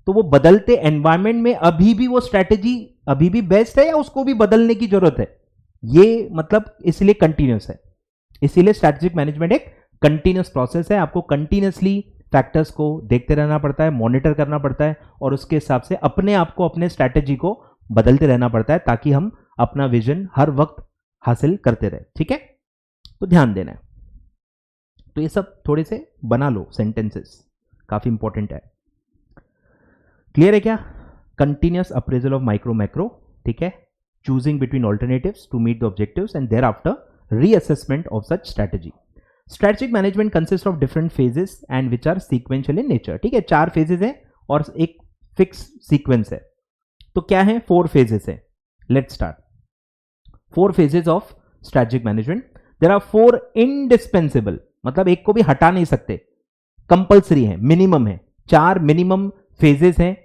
तो वो बदलते एनवायरमेंट में अभी भी वो स्ट्रैटेजी अभी भी बेस्ट है या उसको भी बदलने की जरूरत है, ये मतलब इसलिए कंटिन्यूस है। इसीलिए स्ट्रैटेजिक मैनेजमेंट एक कंटिन्यूस प्रोसेस है। आपको कंटिन्यूसली फैक्टर्स को देखते रहना पड़ता है, मॉनिटर करना पड़ता है और उसके हिसाब से अपने आप को, अपने स्ट्रैटेजी को बदलते रहना पड़ता है ताकि हम अपना विजन हर वक्त हासिल करते रहे, ठीक है। तो ध्यान देना है। तो ये सब थोड़े से बना लो सेंटेंसेस, काफी इंपॉर्टेंट है। क्लियर है क्या? Continuous appraisal of micro macro, ठीक है। Choosing between alternatives to meet the objectives and thereafter reassessment of such strategy. Strategic management consist of different phases and which are sequential in nature, ठीक है। 4 phases हैं और एक fix sequence है। तो क्या है? 4 फेजेस है। Let's start. 4 phases of strategic management. There are 4 indispensable, मतलब एक को भी हटा नहीं सकते, कंपल्सरी है, मिनिमम है। 4 मिनिमम फेजेस हैं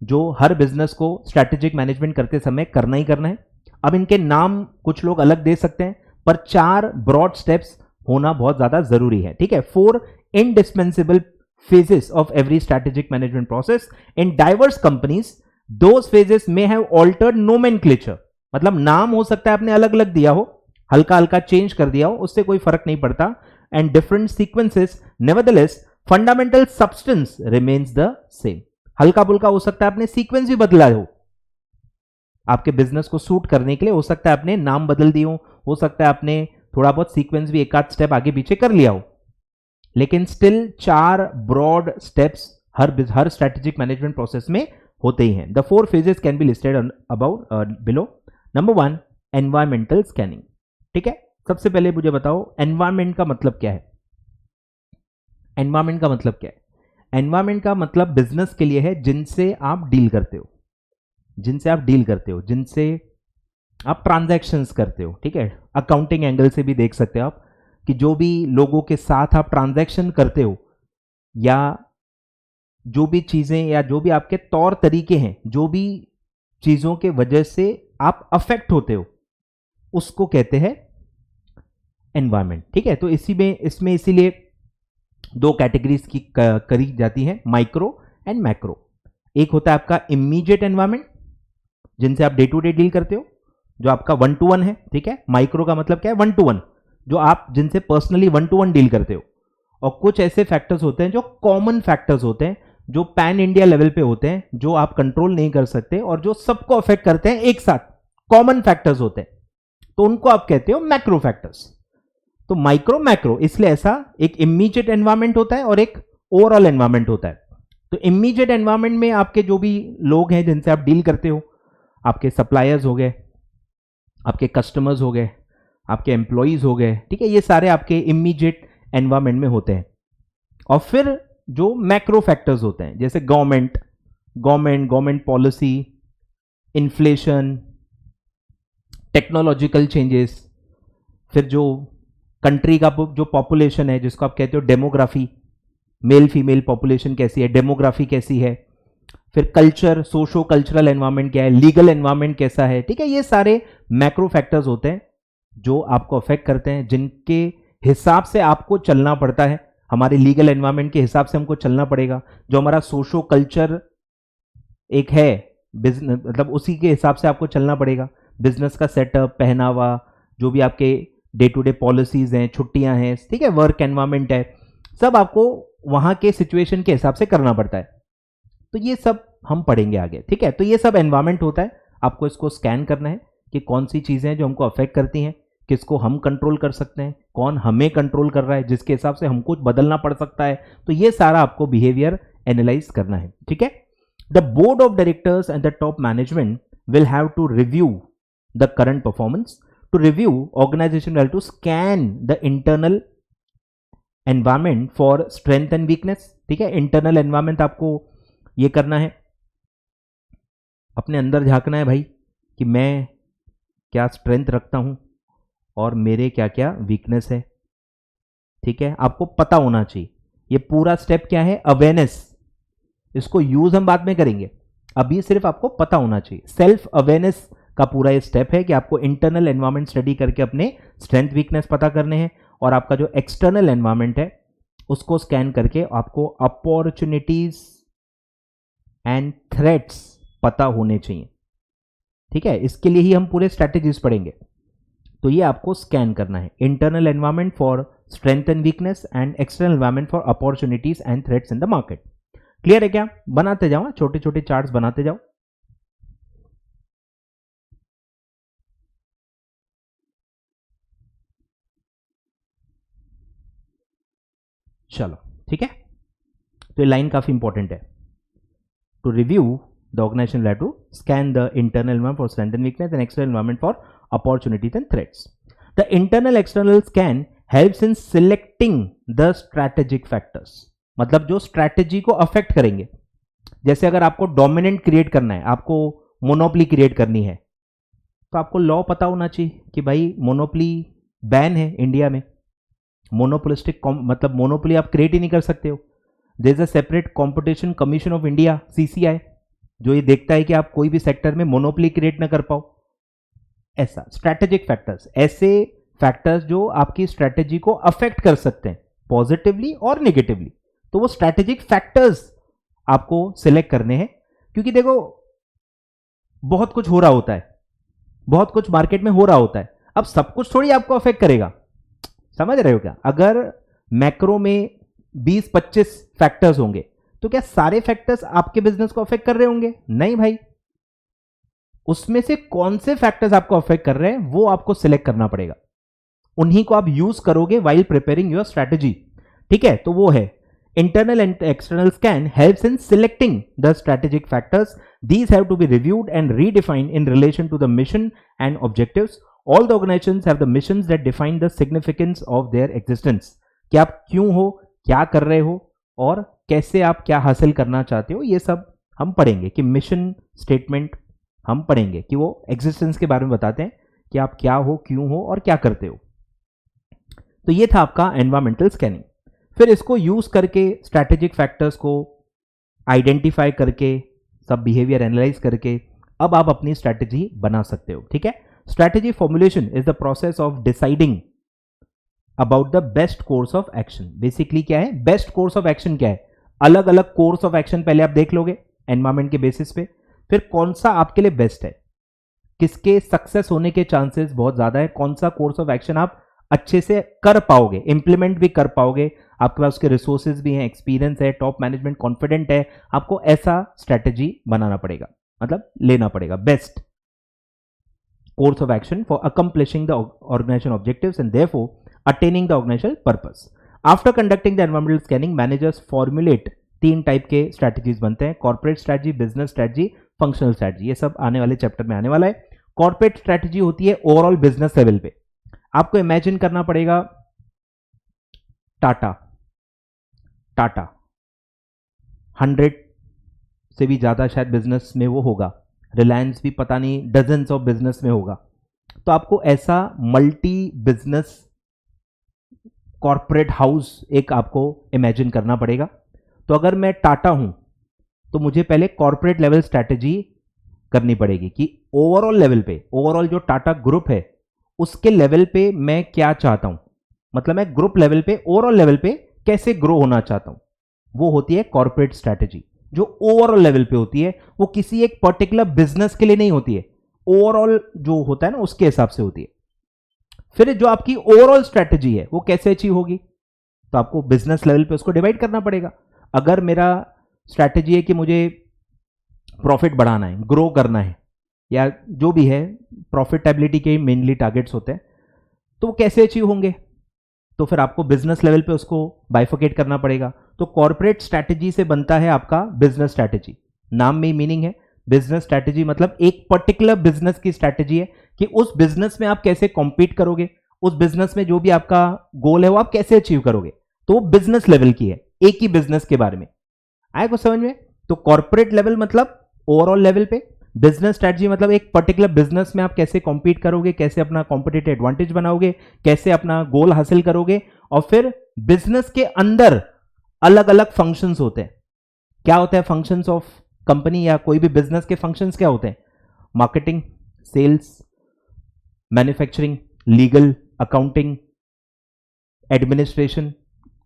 जो हर बिजनेस को स्ट्रैटेजिक मैनेजमेंट करते समय करना ही करना है। अब इनके नाम कुछ लोग अलग दे सकते हैं, पर 4 ब्रॉड स्टेप्स होना बहुत ज्यादा जरूरी है, ठीक है। 4 indispensable phases of every strategic management process in diverse companies. Those phases may have altered nomenclature, मतलब नाम हो सकता है आपने अलग अलग दिया हो, हल्का हल्का चेंज कर दिया हो, उससे कोई फर्क नहीं पड़ता। And different sequences, nevertheless fundamental substance remains the same. हल्का फुल्का हो सकता है आपने सीक्वेंस भी बदला हो, आपके बिजनेस को सूट करने के लिए हो सकता है आपने नाम बदल दिए हो सकता है आपने थोड़ा बहुत सीक्वेंस भी एक आध स्टेप आगे पीछे कर लिया हो, लेकिन स्टिल 4 ब्रॉड स्टेप्स हर स्ट्रैटेजिक मैनेजमेंट प्रोसेस में होते ही हैं। The 4 phases can be listed about below. Number 1, environmental scanning, ठीक है। सबसे पहले मुझे बताओ एनवायरमेंट का मतलब क्या है? एनवायरमेंट का मतलब क्या है? एनवायरमेंट का मतलब बिजनेस के लिए है जिनसे आप डील करते हो, जिनसे आप डील करते हो, जिनसे आप ट्रांजैक्शंस करते हो, ठीक है। अकाउंटिंग एंगल से भी देख सकते हो आप कि जो भी लोगों के साथ आप ट्रांजैक्शन करते हो या जो भी चीजें या जो भी आपके तौर तरीके हैं, जो भी चीजों के वजह से आप अफेक्ट होते हो, उसको कहते हैं एनवायरमेंट, ठीक है। तो इसमें इसीलिए 2 कैटेगरीज की करी जाती है, माइक्रो एंड मैक्रो। एक होता है आपका इमीडिएट एनवायरमेंट, जिनसे आप डे टू डे डील करते हो, जो आपका 1 to 1 है, ठीक है। माइक्रो का मतलब क्या है? 1 to 1, जो आप जिनसे पर्सनली 1 to 1 डील करते हो। और कुछ ऐसे फैक्टर्स होते हैं जो कॉमन फैक्टर्स होते हैं, जो पैन इंडिया लेवल पे होते हैं, जो आप कंट्रोल नहीं कर सकते और जो सबको अफेक्ट करते हैं एक साथ, कॉमन फैक्टर्स होते हैं, तो उनको आप कहते हो मैक्रो फैक्टर्स। तो माइक्रो मैक्रो इसलिए ऐसा, एक इमीडिएट एनवायरमेंट होता है और एक ओवरऑल एनवायरमेंट होता है। तो इमीडिएट एनवायरमेंट में आपके जो भी लोग हैं जिनसे आप डील करते हो, आपके सप्लायर्स हो गए, आपके कस्टमर्स हो गए, आपके एम्प्लॉइज हो गए, ठीक है, ये सारे आपके इमीडिएट एनवायरमेंट में होते हैं। और फिर जो मैक्रो फैक्टर्स होते हैं, जैसे government policy, inflation, technological changes, फिर जो कंट्री का जो पॉपुलेशन है जिसको आप कहते हो डेमोग्राफी, मेल फीमेल पॉपुलेशन कैसी है, डेमोग्राफी कैसी है, फिर कल्चर, सोशो कल्चरल एनवायरनमेंट क्या है, लीगल एनवायरनमेंट कैसा है, ठीक है। ये सारे मैक्रो फैक्टर्स होते हैं जो आपको अफेक्ट करते हैं, जिनके हिसाब से आपको चलना पड़ता है। हमारे लीगल एनवायरनमेंट के हिसाब से हमको चलना पड़ेगा। जो हमारा सोशो कल्चर एक है बिजनेस, मतलब उसी के हिसाब से आपको चलना पड़ेगा। बिजनेस का सेटअप, पहनावा, जो भी आपके डे टू डे पॉलिसीज हैं, छुट्टियां हैं, ठीक है, वर्क एनवायरनमेंट है, सब आपको वहां के सिचुएशन के हिसाब से करना पड़ता है। तो ये सब हम पढ़ेंगे आगे, ठीक है। तो ये सब एनवायरनमेंट होता है, आपको इसको स्कैन करना है कि कौन सी चीजें हैं जो हमको अफेक्ट करती हैं, किसको हम कंट्रोल कर सकते हैं, कौन हमें कंट्रोल कर रहा है, जिसके हिसाब से हमको बदलना पड़ सकता है। तो ये सारा आपको बिहेवियर एनालाइज करना है, ठीक है। The board of directors and the top management will have to review the current performance. To review, organization will to scan the internal environment for strength and weakness, ठीक है। इंटरनल एनवायरमेंट आपको ये करना है, अपने अंदर झांकना है भाई कि मैं क्या स्ट्रेंथ रखता हूं और मेरे क्या क्या वीकनेस है, ठीक है। आपको पता होना चाहिए। ये पूरा स्टेप क्या है, अवेयरनेस। इसको यूज हम बाद में करेंगे, अभी सिर्फ आपको पता होना चाहिए। सेल्फ अवेयरनेस का पूरा ये स्टेप है कि आपको इंटरनल एनवायरमेंट स्टडी करके अपने स्ट्रेंथ वीकनेस पता करने हैं, और आपका जो एक्सटर्नल एनवायरमेंट है उसको स्कैन करके आपको अपॉर्चुनिटीज एंड थ्रेट्स पता होने चाहिए, ठीक है। इसके लिए ही हम पूरे स्ट्रैटेजीज पढ़ेंगे। तो ये आपको स्कैन करना है, internal environment for strength and weakness and external environment for opportunities and threats in the market. Clear है क्या? बनाते जाओ, छोटे छोटे चार्ट्स बनाते जाओ। चलो, ठीक है। तो ये लाइन काफी इंपॉर्टेंट है। To review, the organization will have to scan the internal environment for strength and weakness and external environment for opportunities and threats. The internal external scan helps in selecting the strategic factors. मतलब जो strategy को affect करेंगे। जैसे अगर आपको dominant create करना है, आपको मोनोपली क्रिएट करनी है, तो आपको लॉ पता होना चाहिए कि भाई मोनोपली बैन है इंडिया में। मोनोपोलिस्टिक मतलब मोनोपली आप क्रिएट ही नहीं कर सकते हो। There is a separate competition commission of India, CCI, जो ये देखता है कि आप कोई भी सेक्टर में मोनोपोली क्रिएट ना कर पाओ। ऐसा स्ट्रैटेजिक फैक्टर्स, ऐसे फैक्टर्स जो आपकी स्ट्रैटेजी को अफेक्ट कर सकते हैं पॉजिटिवली और नेगेटिवली, तो वो स्ट्रैटेजिक फैक्टर्स आपको सिलेक्ट करने हैं। क्योंकि देखो, बहुत कुछ हो रहा होता है, बहुत कुछ मार्केट में हो रहा होता है, अब सब कुछ थोड़ी आपको अफेक्ट करेगा। समझ रहे हो क्या? अगर मैक्रो में 20-25 फैक्टर्स होंगे तो क्या सारे फैक्टर्स आपके बिजनेस को अफेक्ट कर रहे होंगे? नहीं भाई, उसमें से कौन से फैक्टर्स आपको अफेक्ट कर रहे हैं वो आपको सिलेक्ट करना पड़ेगा, उन्हीं को आप यूज करोगे वाइल प्रिपेयरिंग योर स्ट्रैटेजी, ठीक है। तो वो है internal and external scan helps in selecting the strategic factors. These have to be reviewed and redefined in relation to the mission and objectives. All the organizations have the missions that define the significance of their existence. कि आप क्यों हो, क्या कर रहे हो, और कैसे आप क्या हासिल करना चाहते हो, ये सब हम पढ़ेंगे। कि मिशन स्टेटमेंट हम पढ़ेंगे कि वो एग्जिस्टेंस के बारे में बताते हैं कि आप क्या हो, क्यों हो और क्या करते हो। तो ये था आपका एनवायरमेंटल स्कैनिंग। फिर इसको यूज करके स्ट्रैटेजिक फैक्टर्स को आइडेंटिफाई करके, सब बिहेवियर एनालाइज करके, अब आप अपनी स्ट्रैटेजी बना सकते हो, ठीक है। Strategy formulation is the process of deciding about the best course of action. Basically क्या है बेस्ट कोर्स ऑफ एक्शन? क्या है, अलग अलग कोर्स ऑफ एक्शन पहले आप देख लोगे एनवायरमेंट के बेसिस पे, फिर कौन सा आपके लिए बेस्ट है, किसके सक्सेस होने के चांसेस बहुत ज्यादा है, कौन सा कोर्स ऑफ एक्शन आप अच्छे से कर पाओगे, इंप्लीमेंट भी कर पाओगे, आपके पास उसके रिसोर्सेज भी हैं, एक्सपीरियंस है, टॉप मैनेजमेंट कॉन्फिडेंट है, आपको ऐसा स्ट्रैटेजी बनाना पड़ेगा, मतलब लेना पड़ेगा best course of action for accomplishing the organization objectives and therefore attaining the organizational purpose. After conducting the environmental scanning, managers formulate 3 type के स्ट्रैटेजीज बनते हैं: corporate strategy, business strategy, functional strategy. ये सब आने वाले चैप्टर में आने वाला है। कॉर्पोरेट स्ट्रैटेजी होती है ओवरऑल बिजनेस लेवल पे। आपको इमेजिन करना पड़ेगा टाटा 100 से भी ज्यादा शायद बिजनेस में वो होगा, रिलायंस भी पता नहीं डजन्स ऑफ बिजनेस में होगा। तो आपको ऐसा मल्टी बिजनेस कॉर्पोरेट हाउस एक आपको इमेजिन करना पड़ेगा। तो अगर मैं टाटा हूं तो मुझे पहले कॉर्पोरेट लेवल स्ट्रैटेजी करनी पड़ेगी कि ओवरऑल लेवल पे, ओवरऑल जो टाटा ग्रुप है उसके लेवल पे मैं क्या चाहता हूं, मतलब मैं ग्रुप लेवल पे, ओवरऑल लेवल पे कैसे ग्रो होना चाहता हूं। वो होती है कॉर्पोरेट स्ट्रैटेजी, जो ओवरऑल लेवल पे होती है। वो किसी एक पर्टिकुलर बिजनेस के लिए नहीं होती है, ओवरऑल जो होता है ना उसके हिसाब से होती है। फिर जो आपकी ओवरऑल स्ट्रैटेजी है वो कैसे अचीव होगी, तो आपको बिजनेस लेवल पे उसको डिवाइड करना पड़ेगा। अगर मेरा स्ट्रैटेजी है कि मुझे प्रॉफिट बढ़ाना है, ग्रो करना है, या जो भी है, प्रॉफिटेबिलिटी के मेनली टारगेट्स होते हैं, तो वो कैसे अचीव होंगे, तो फिर आपको बिजनेस लेवल पे उसको बाइफोकेट करना पड़ेगा। तो कॉर्पोरेट स्ट्रैटेजी से बनता है आपका बिजनेस स्ट्रैटेजी। नाम में ही मीनिंग है, बिजनेस स्ट्रैटेजी मतलब एक पर्टिकुलर बिजनेस की स्ट्रैटेजी है कि उस बिजनेस में आप कैसे कॉम्पीट करोगे, उस बिजनेस में जो भी आपका गोल है वो आप कैसे अचीव करोगे। तो वो बिजनेस लेवल की है, एक ही बिजनेस के बारे में। आए को समझ में? तो कॉर्पोरेट लेवल मतलब ओवरऑल लेवल पे, बिजनेस स्ट्रैटेजी मतलब एक पर्टिकुलर बिजनेस में आप कैसे कॉम्पीट करोगे, कैसे अपना कॉम्पिटिटिव एडवांटेज बनाओगे, कैसे अपना गोल हासिल करोगे। और फिर बिजनेस के अंदर अलग अलग फंक्शंस होते हैं। क्या होता है फंक्शंस ऑफ कंपनी या कोई भी बिजनेस के फंक्शंस क्या होते हैं? Marketing, sales, manufacturing, legal, accounting, administration,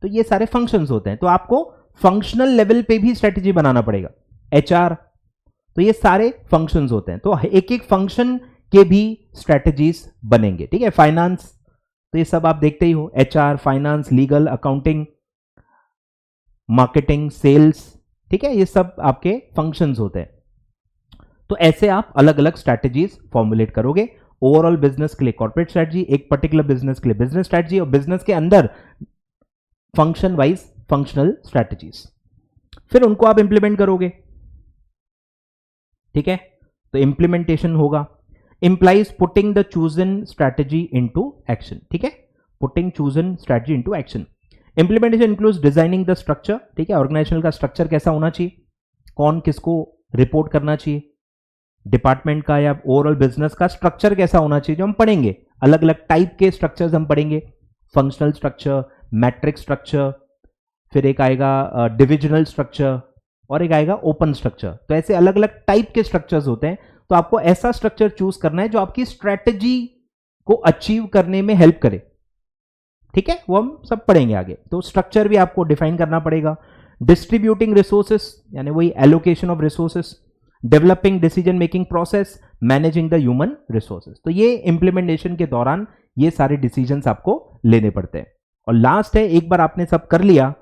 तो ये सारे फंक्शंस होते हैं। तो आपको फंक्शनल लेवल पे भी स्ट्रेटेजी बनाना पड़ेगा। एचआर, तो ये सारे फंक्शंस होते हैं, तो एक एक फंक्शन के भी स्ट्रेटेजीज बनेंगे। ठीक है, फाइनेंस, तो ये सब आप देखते ही हो, HR, finance, legal, accounting, marketing, sales, ठीक है, ये सब आपके फंक्शंस होते हैं। तो ऐसे आप अलग अलग स्ट्रैटेजीज फॉर्मुलेट करोगे। ओवरऑल बिजनेस के लिए कॉर्पोरेट स्ट्रैटेजी, एक पर्टिकुलर बिजनेस के लिए बिजनेस स्ट्रैटेजी, और बिजनेस के अंदर फंक्शन वाइज फंक्शनल स्ट्रैटेजीज, फिर उनको आप इंप्लीमेंट करोगे। ठीक है, तो इंप्लीमेंटेशन होगा, implies putting the chosen strategy into action. ठीक है, putting chosen strategy into action. Implementation includes designing the structure. ठीक है, ऑर्गेनाइजेशन का स्ट्रक्चर कैसा होना चाहिए, कौन किसको रिपोर्ट करना चाहिए, डिपार्टमेंट का या ओवरऑल बिजनेस का स्ट्रक्चर कैसा होना चाहिए, जो हम पढ़ेंगे। अलग अलग टाइप के स्ट्रक्चर्स हम पढ़ेंगे, फंक्शनल स्ट्रक्चर, मैट्रिक्स स्ट्रक्चर, फिर एक आएगा डिविजनल स्ट्रक्चर, और एक आएगा ओपन स्ट्रक्चर। तो ऐसे अलग अलग टाइप के स्ट्रक्चर्स होते हैं। तो आपको ऐसा स्ट्रक्चर चूज करना है जो आपकी स्ट्रैटेजी को अचीव करने में हेल्प करे। ठीक है, वो हम सब पढ़ेंगे आगे। तो स्ट्रक्चर भी आपको डिफाइन करना पड़ेगा। डिस्ट्रीब्यूटिंग रिसोर्सेस, यानी वही allocation of resources, developing decision making process, managing the human resources. तो ये इंप्लीमेंटेशन के दौरान ये सारे डिसीजंस आपको लेने पड़ते हैं। और लास्ट है, एक बार आपने सब कर लिया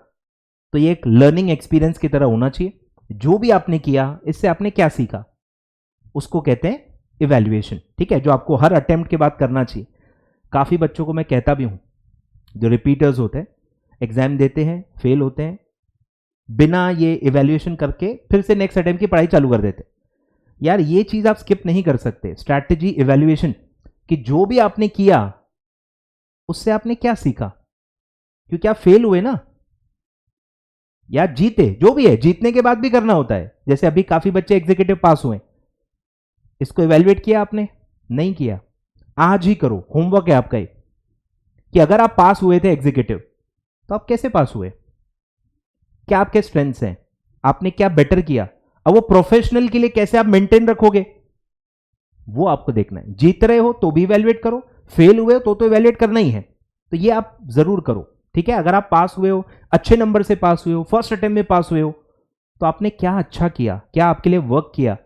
तो ये एक लर्निंग एक्सपीरियंस की तरह होना चाहिए। जो भी आपने किया इससे आपने क्या सीखा, उसको कहते हैं इवैल्यूएशन। ठीक है, जो आपको हर अटेम्प्ट के बाद करना चाहिए। काफी बच्चों को मैं कहता भी हूं, जो रिपीटर्स होते हैं, एग्जाम देते हैं, फेल होते हैं, बिना ये इवैल्यूएशन करके फिर से नेक्स्ट अटेम्प्ट की पढ़ाई चालू कर देते। यार ये चीज आप स्किप नहीं कर सकते, स्ट्रैटेजी इवैल्यूएशन, कि जो भी आपने किया उससे आपने क्या सीखा, क्योंकि आप फेल हुए ना या जीते, जो भी है, जीतने के बाद भी करना होता है। जैसे अभी काफी बच्चे एग्जीक्यूटिव पास हुए, इसको इवैल्यूएट किया आपने? नहीं किया। आज ही करो, होमवर्क है आपका कि अगर आप पास हुए थे एग्जीक्यूटिव तो आप कैसे पास हुए, क्या आपके स्ट्रेंथ्स हैं, आपने क्या बेटर किया। अब वो प्रोफेशनल के लिए कैसे आप मेंटेन रखोगे, वो आपको देखना है। जीत रहे हो तो भी इवैल्यूएट करो, फेल हुए हो तो इवैल्यूएट करना ही है। तो ये आप जरूर करो। ठीक है, अगर आप पास हुए हो, अच्छे नंबर से पास हुए हो, फर्स्ट अटेम्प्ट में पास हुए हो, तो आपने क्या अच्छा किया, क्या आपके लिए वर्क किया,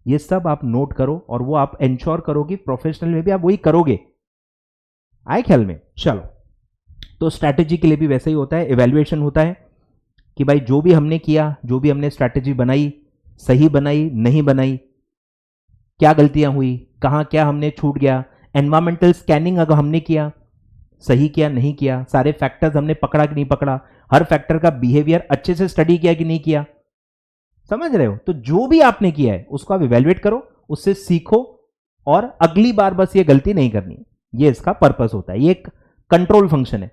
ये सब आप नोट करो और वो आप इंश्योर करो कि प्रोफेशनल में भी आप वही करोगे। आए ख्याल में? चलो, तो स्ट्रैटेजी के लिए भी वैसे ही होता है, इवैल्यूएशन होता है कि भाई जो भी हमने किया, जो भी हमने स्ट्रैटेजी बनाई, सही बनाई, नहीं बनाई, क्या गलतियां हुई, कहां क्या हमने छूट गया। एनवायरमेंटल स्कैनिंग अगर हमने किया, सही किया नहीं किया, सारे फैक्टर्स हमने पकड़ा कि नहीं पकड़ा, हर फैक्टर का बिहेवियर अच्छे से स्टडी किया कि नहीं किया, समझ रहे हो? तो जो भी आपने किया है उसको आप इवैल्यूएट करो, उससे सीखो और अगली बार बस ये गलती नहीं करनी। ये इसका पर्पस होता है। ये एक कंट्रोल फंक्शन है,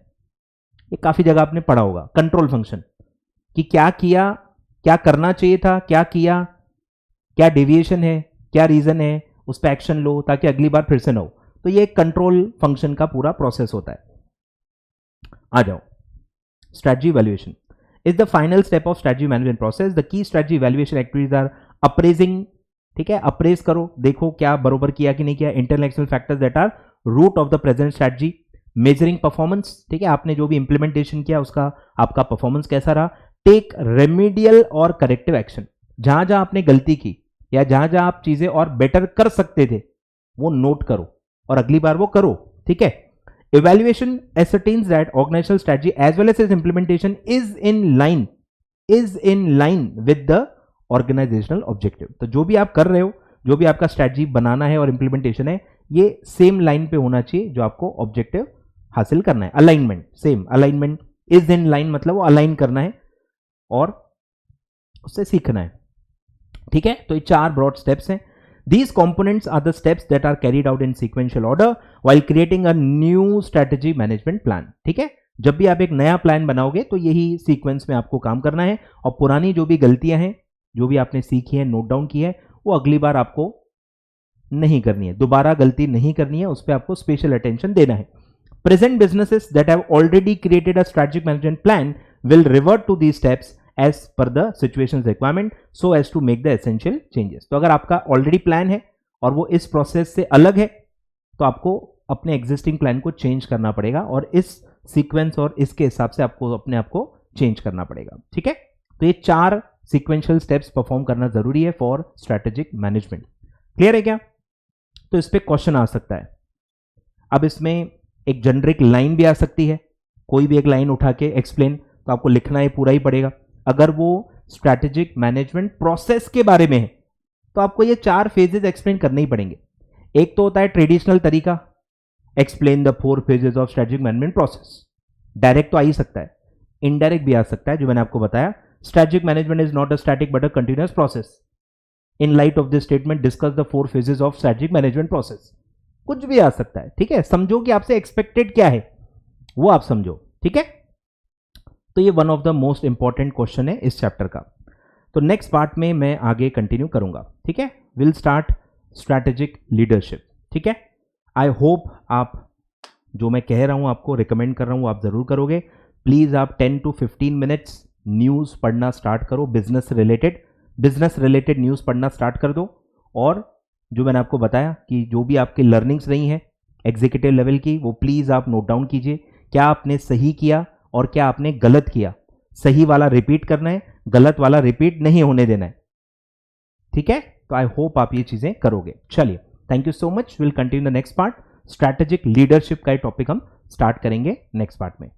ये काफी जगह आपने पढ़ा होगा, कंट्रोल फंक्शन, कि क्या किया, क्या करना चाहिए था, क्या किया, क्या डेविएशन है, क्या रीजन है, उस पर एक्शन लो ताकि अगली बार फिर से ना हो। तो ये एक कंट्रोल फंक्शन का पूरा प्रोसेस होता है। आ जाओ, strategy evaluation is the final step of strategy management process. The key strategy evaluation activities are appraising, ठीक है, अप्रेज करो, देखो क्या बरोबर किया कि नहीं किया, internal external factors that are root of the present strategy, measuring performance, ठीक है, आपने जो भी इंप्लीमेंटेशन किया उसका आपका परफॉर्मेंस कैसा रहा, टेक रेमेडियल और करेक्टिव एक्शन, जहां जहां आपने गलती की या जहां जहां आप चीजें और बेटर कर सकते थे वो नोट करो और अगली बार वो करो, ठीक है। Evaluation ascertains that organizational strategy as well as its implementation is in line with the organizational objective। तो जो भी आप कर रहे हो, जो भी आपका स्ट्रेटजी बनाना है और इंप्लीमेंटेशन है, ये सेम लाइन पे होना चाहिए जो आपको ऑब्जेक्टिव हासिल करना है। Alignment, same alignment, is in line मतलब वो अलाइन करना है और उससे सीखना है, ठीक है। तो ये 4 ब्रॉड स्टेप्स हैं। These components are the steps that are carried out in sequential order while creating a new strategy management plan, ठीक है। जब भी आप एक नया प्लान बनाओगे तो यही सीक्वेंस में आपको काम करना है और पुरानी जो भी गलतियां हैं, जो भी आपने सीखी है, नोट डाउन की है, वो अगली बार आपको नहीं करनी है, दोबारा गलती नहीं करनी है, उस पर आपको स्पेशल अटेंशन देना है। Present businesses that have already created a strategic management plan will revert to these steps as per the situation's requirement so as to make the essential changes। तो अगर आपका ऑलरेडी प्लान है और वो इस process से अलग है तो आपको अपने एग्जिस्टिंग प्लान को चेंज करना पड़ेगा और इस सीक्वेंस और इसके हिसाब से आपको अपने आप को चेंज करना पड़ेगा, ठीक है। तो ये 4 सीक्वेंशियल स्टेप्स परफॉर्म करना जरूरी है फॉर स्ट्रेटेजिक मैनेजमेंट। क्लियर है क्या? तो इस पे क्वेश्चन आ सकता है। अब इसमें एक जेनरिक लाइन भी आ सकती है, कोई भी एक लाइन उठा के एक्सप्लेन, तो आपको लिखना ही पूरा ही पड़ेगा। अगर वो स्ट्रैटेजिक मैनेजमेंट प्रोसेस के बारे में है तो आपको ये 4 फेजेस एक्सप्लेन करने ही पड़ेंगे। एक तो होता है ट्रेडिशनल तरीका, explain the 4 phases of strategic management process. Direct तो आ ही सकता है, इनडायरेक्ट भी आ सकता है, जो मैंने आपको बताया, strategic management is not a static but a continuous process. In light of this statement discuss the 4 phases of strategic management process. कुछ भी आ सकता है, ठीक है। समझो कि आपसे एक्सपेक्टेड क्या है वो आप समझो, ठीक है। तो ये one of the most important question है इस चैप्टर का। तो नेक्स्ट पार्ट में मैं आगे कंटिन्यू करूंगा, ठीक है। विल स्टार्ट स्ट्रैटेजिक लीडरशिप, ठीक है। आई होप आप जो मैं कह रहा हूं, आपको रिकमेंड कर रहा हूं, आप जरूर करोगे। प्लीज आप 10 to 15 मिनट्स न्यूज पढ़ना स्टार्ट करो, बिजनेस रिलेटेड न्यूज पढ़ना स्टार्ट कर दो। और जो मैंने आपको बताया कि जो भी आपकी लर्निंग्स रही हैं एग्जीक्यूटिव लेवल की, वो प्लीज आप नोट डाउन कीजिए। क्या आपने सही किया और क्या आपने गलत किया, सही वाला रिपीट करना है, गलत वाला रिपीट नहीं होने देना है, ठीक है। तो आई होप आप ये चीजें करोगे। चलिए, thank you so much. Will continue the next part. Strategic leadership का टॉपिक हम स्टार्ट करेंगे नेक्स्ट पार्ट में।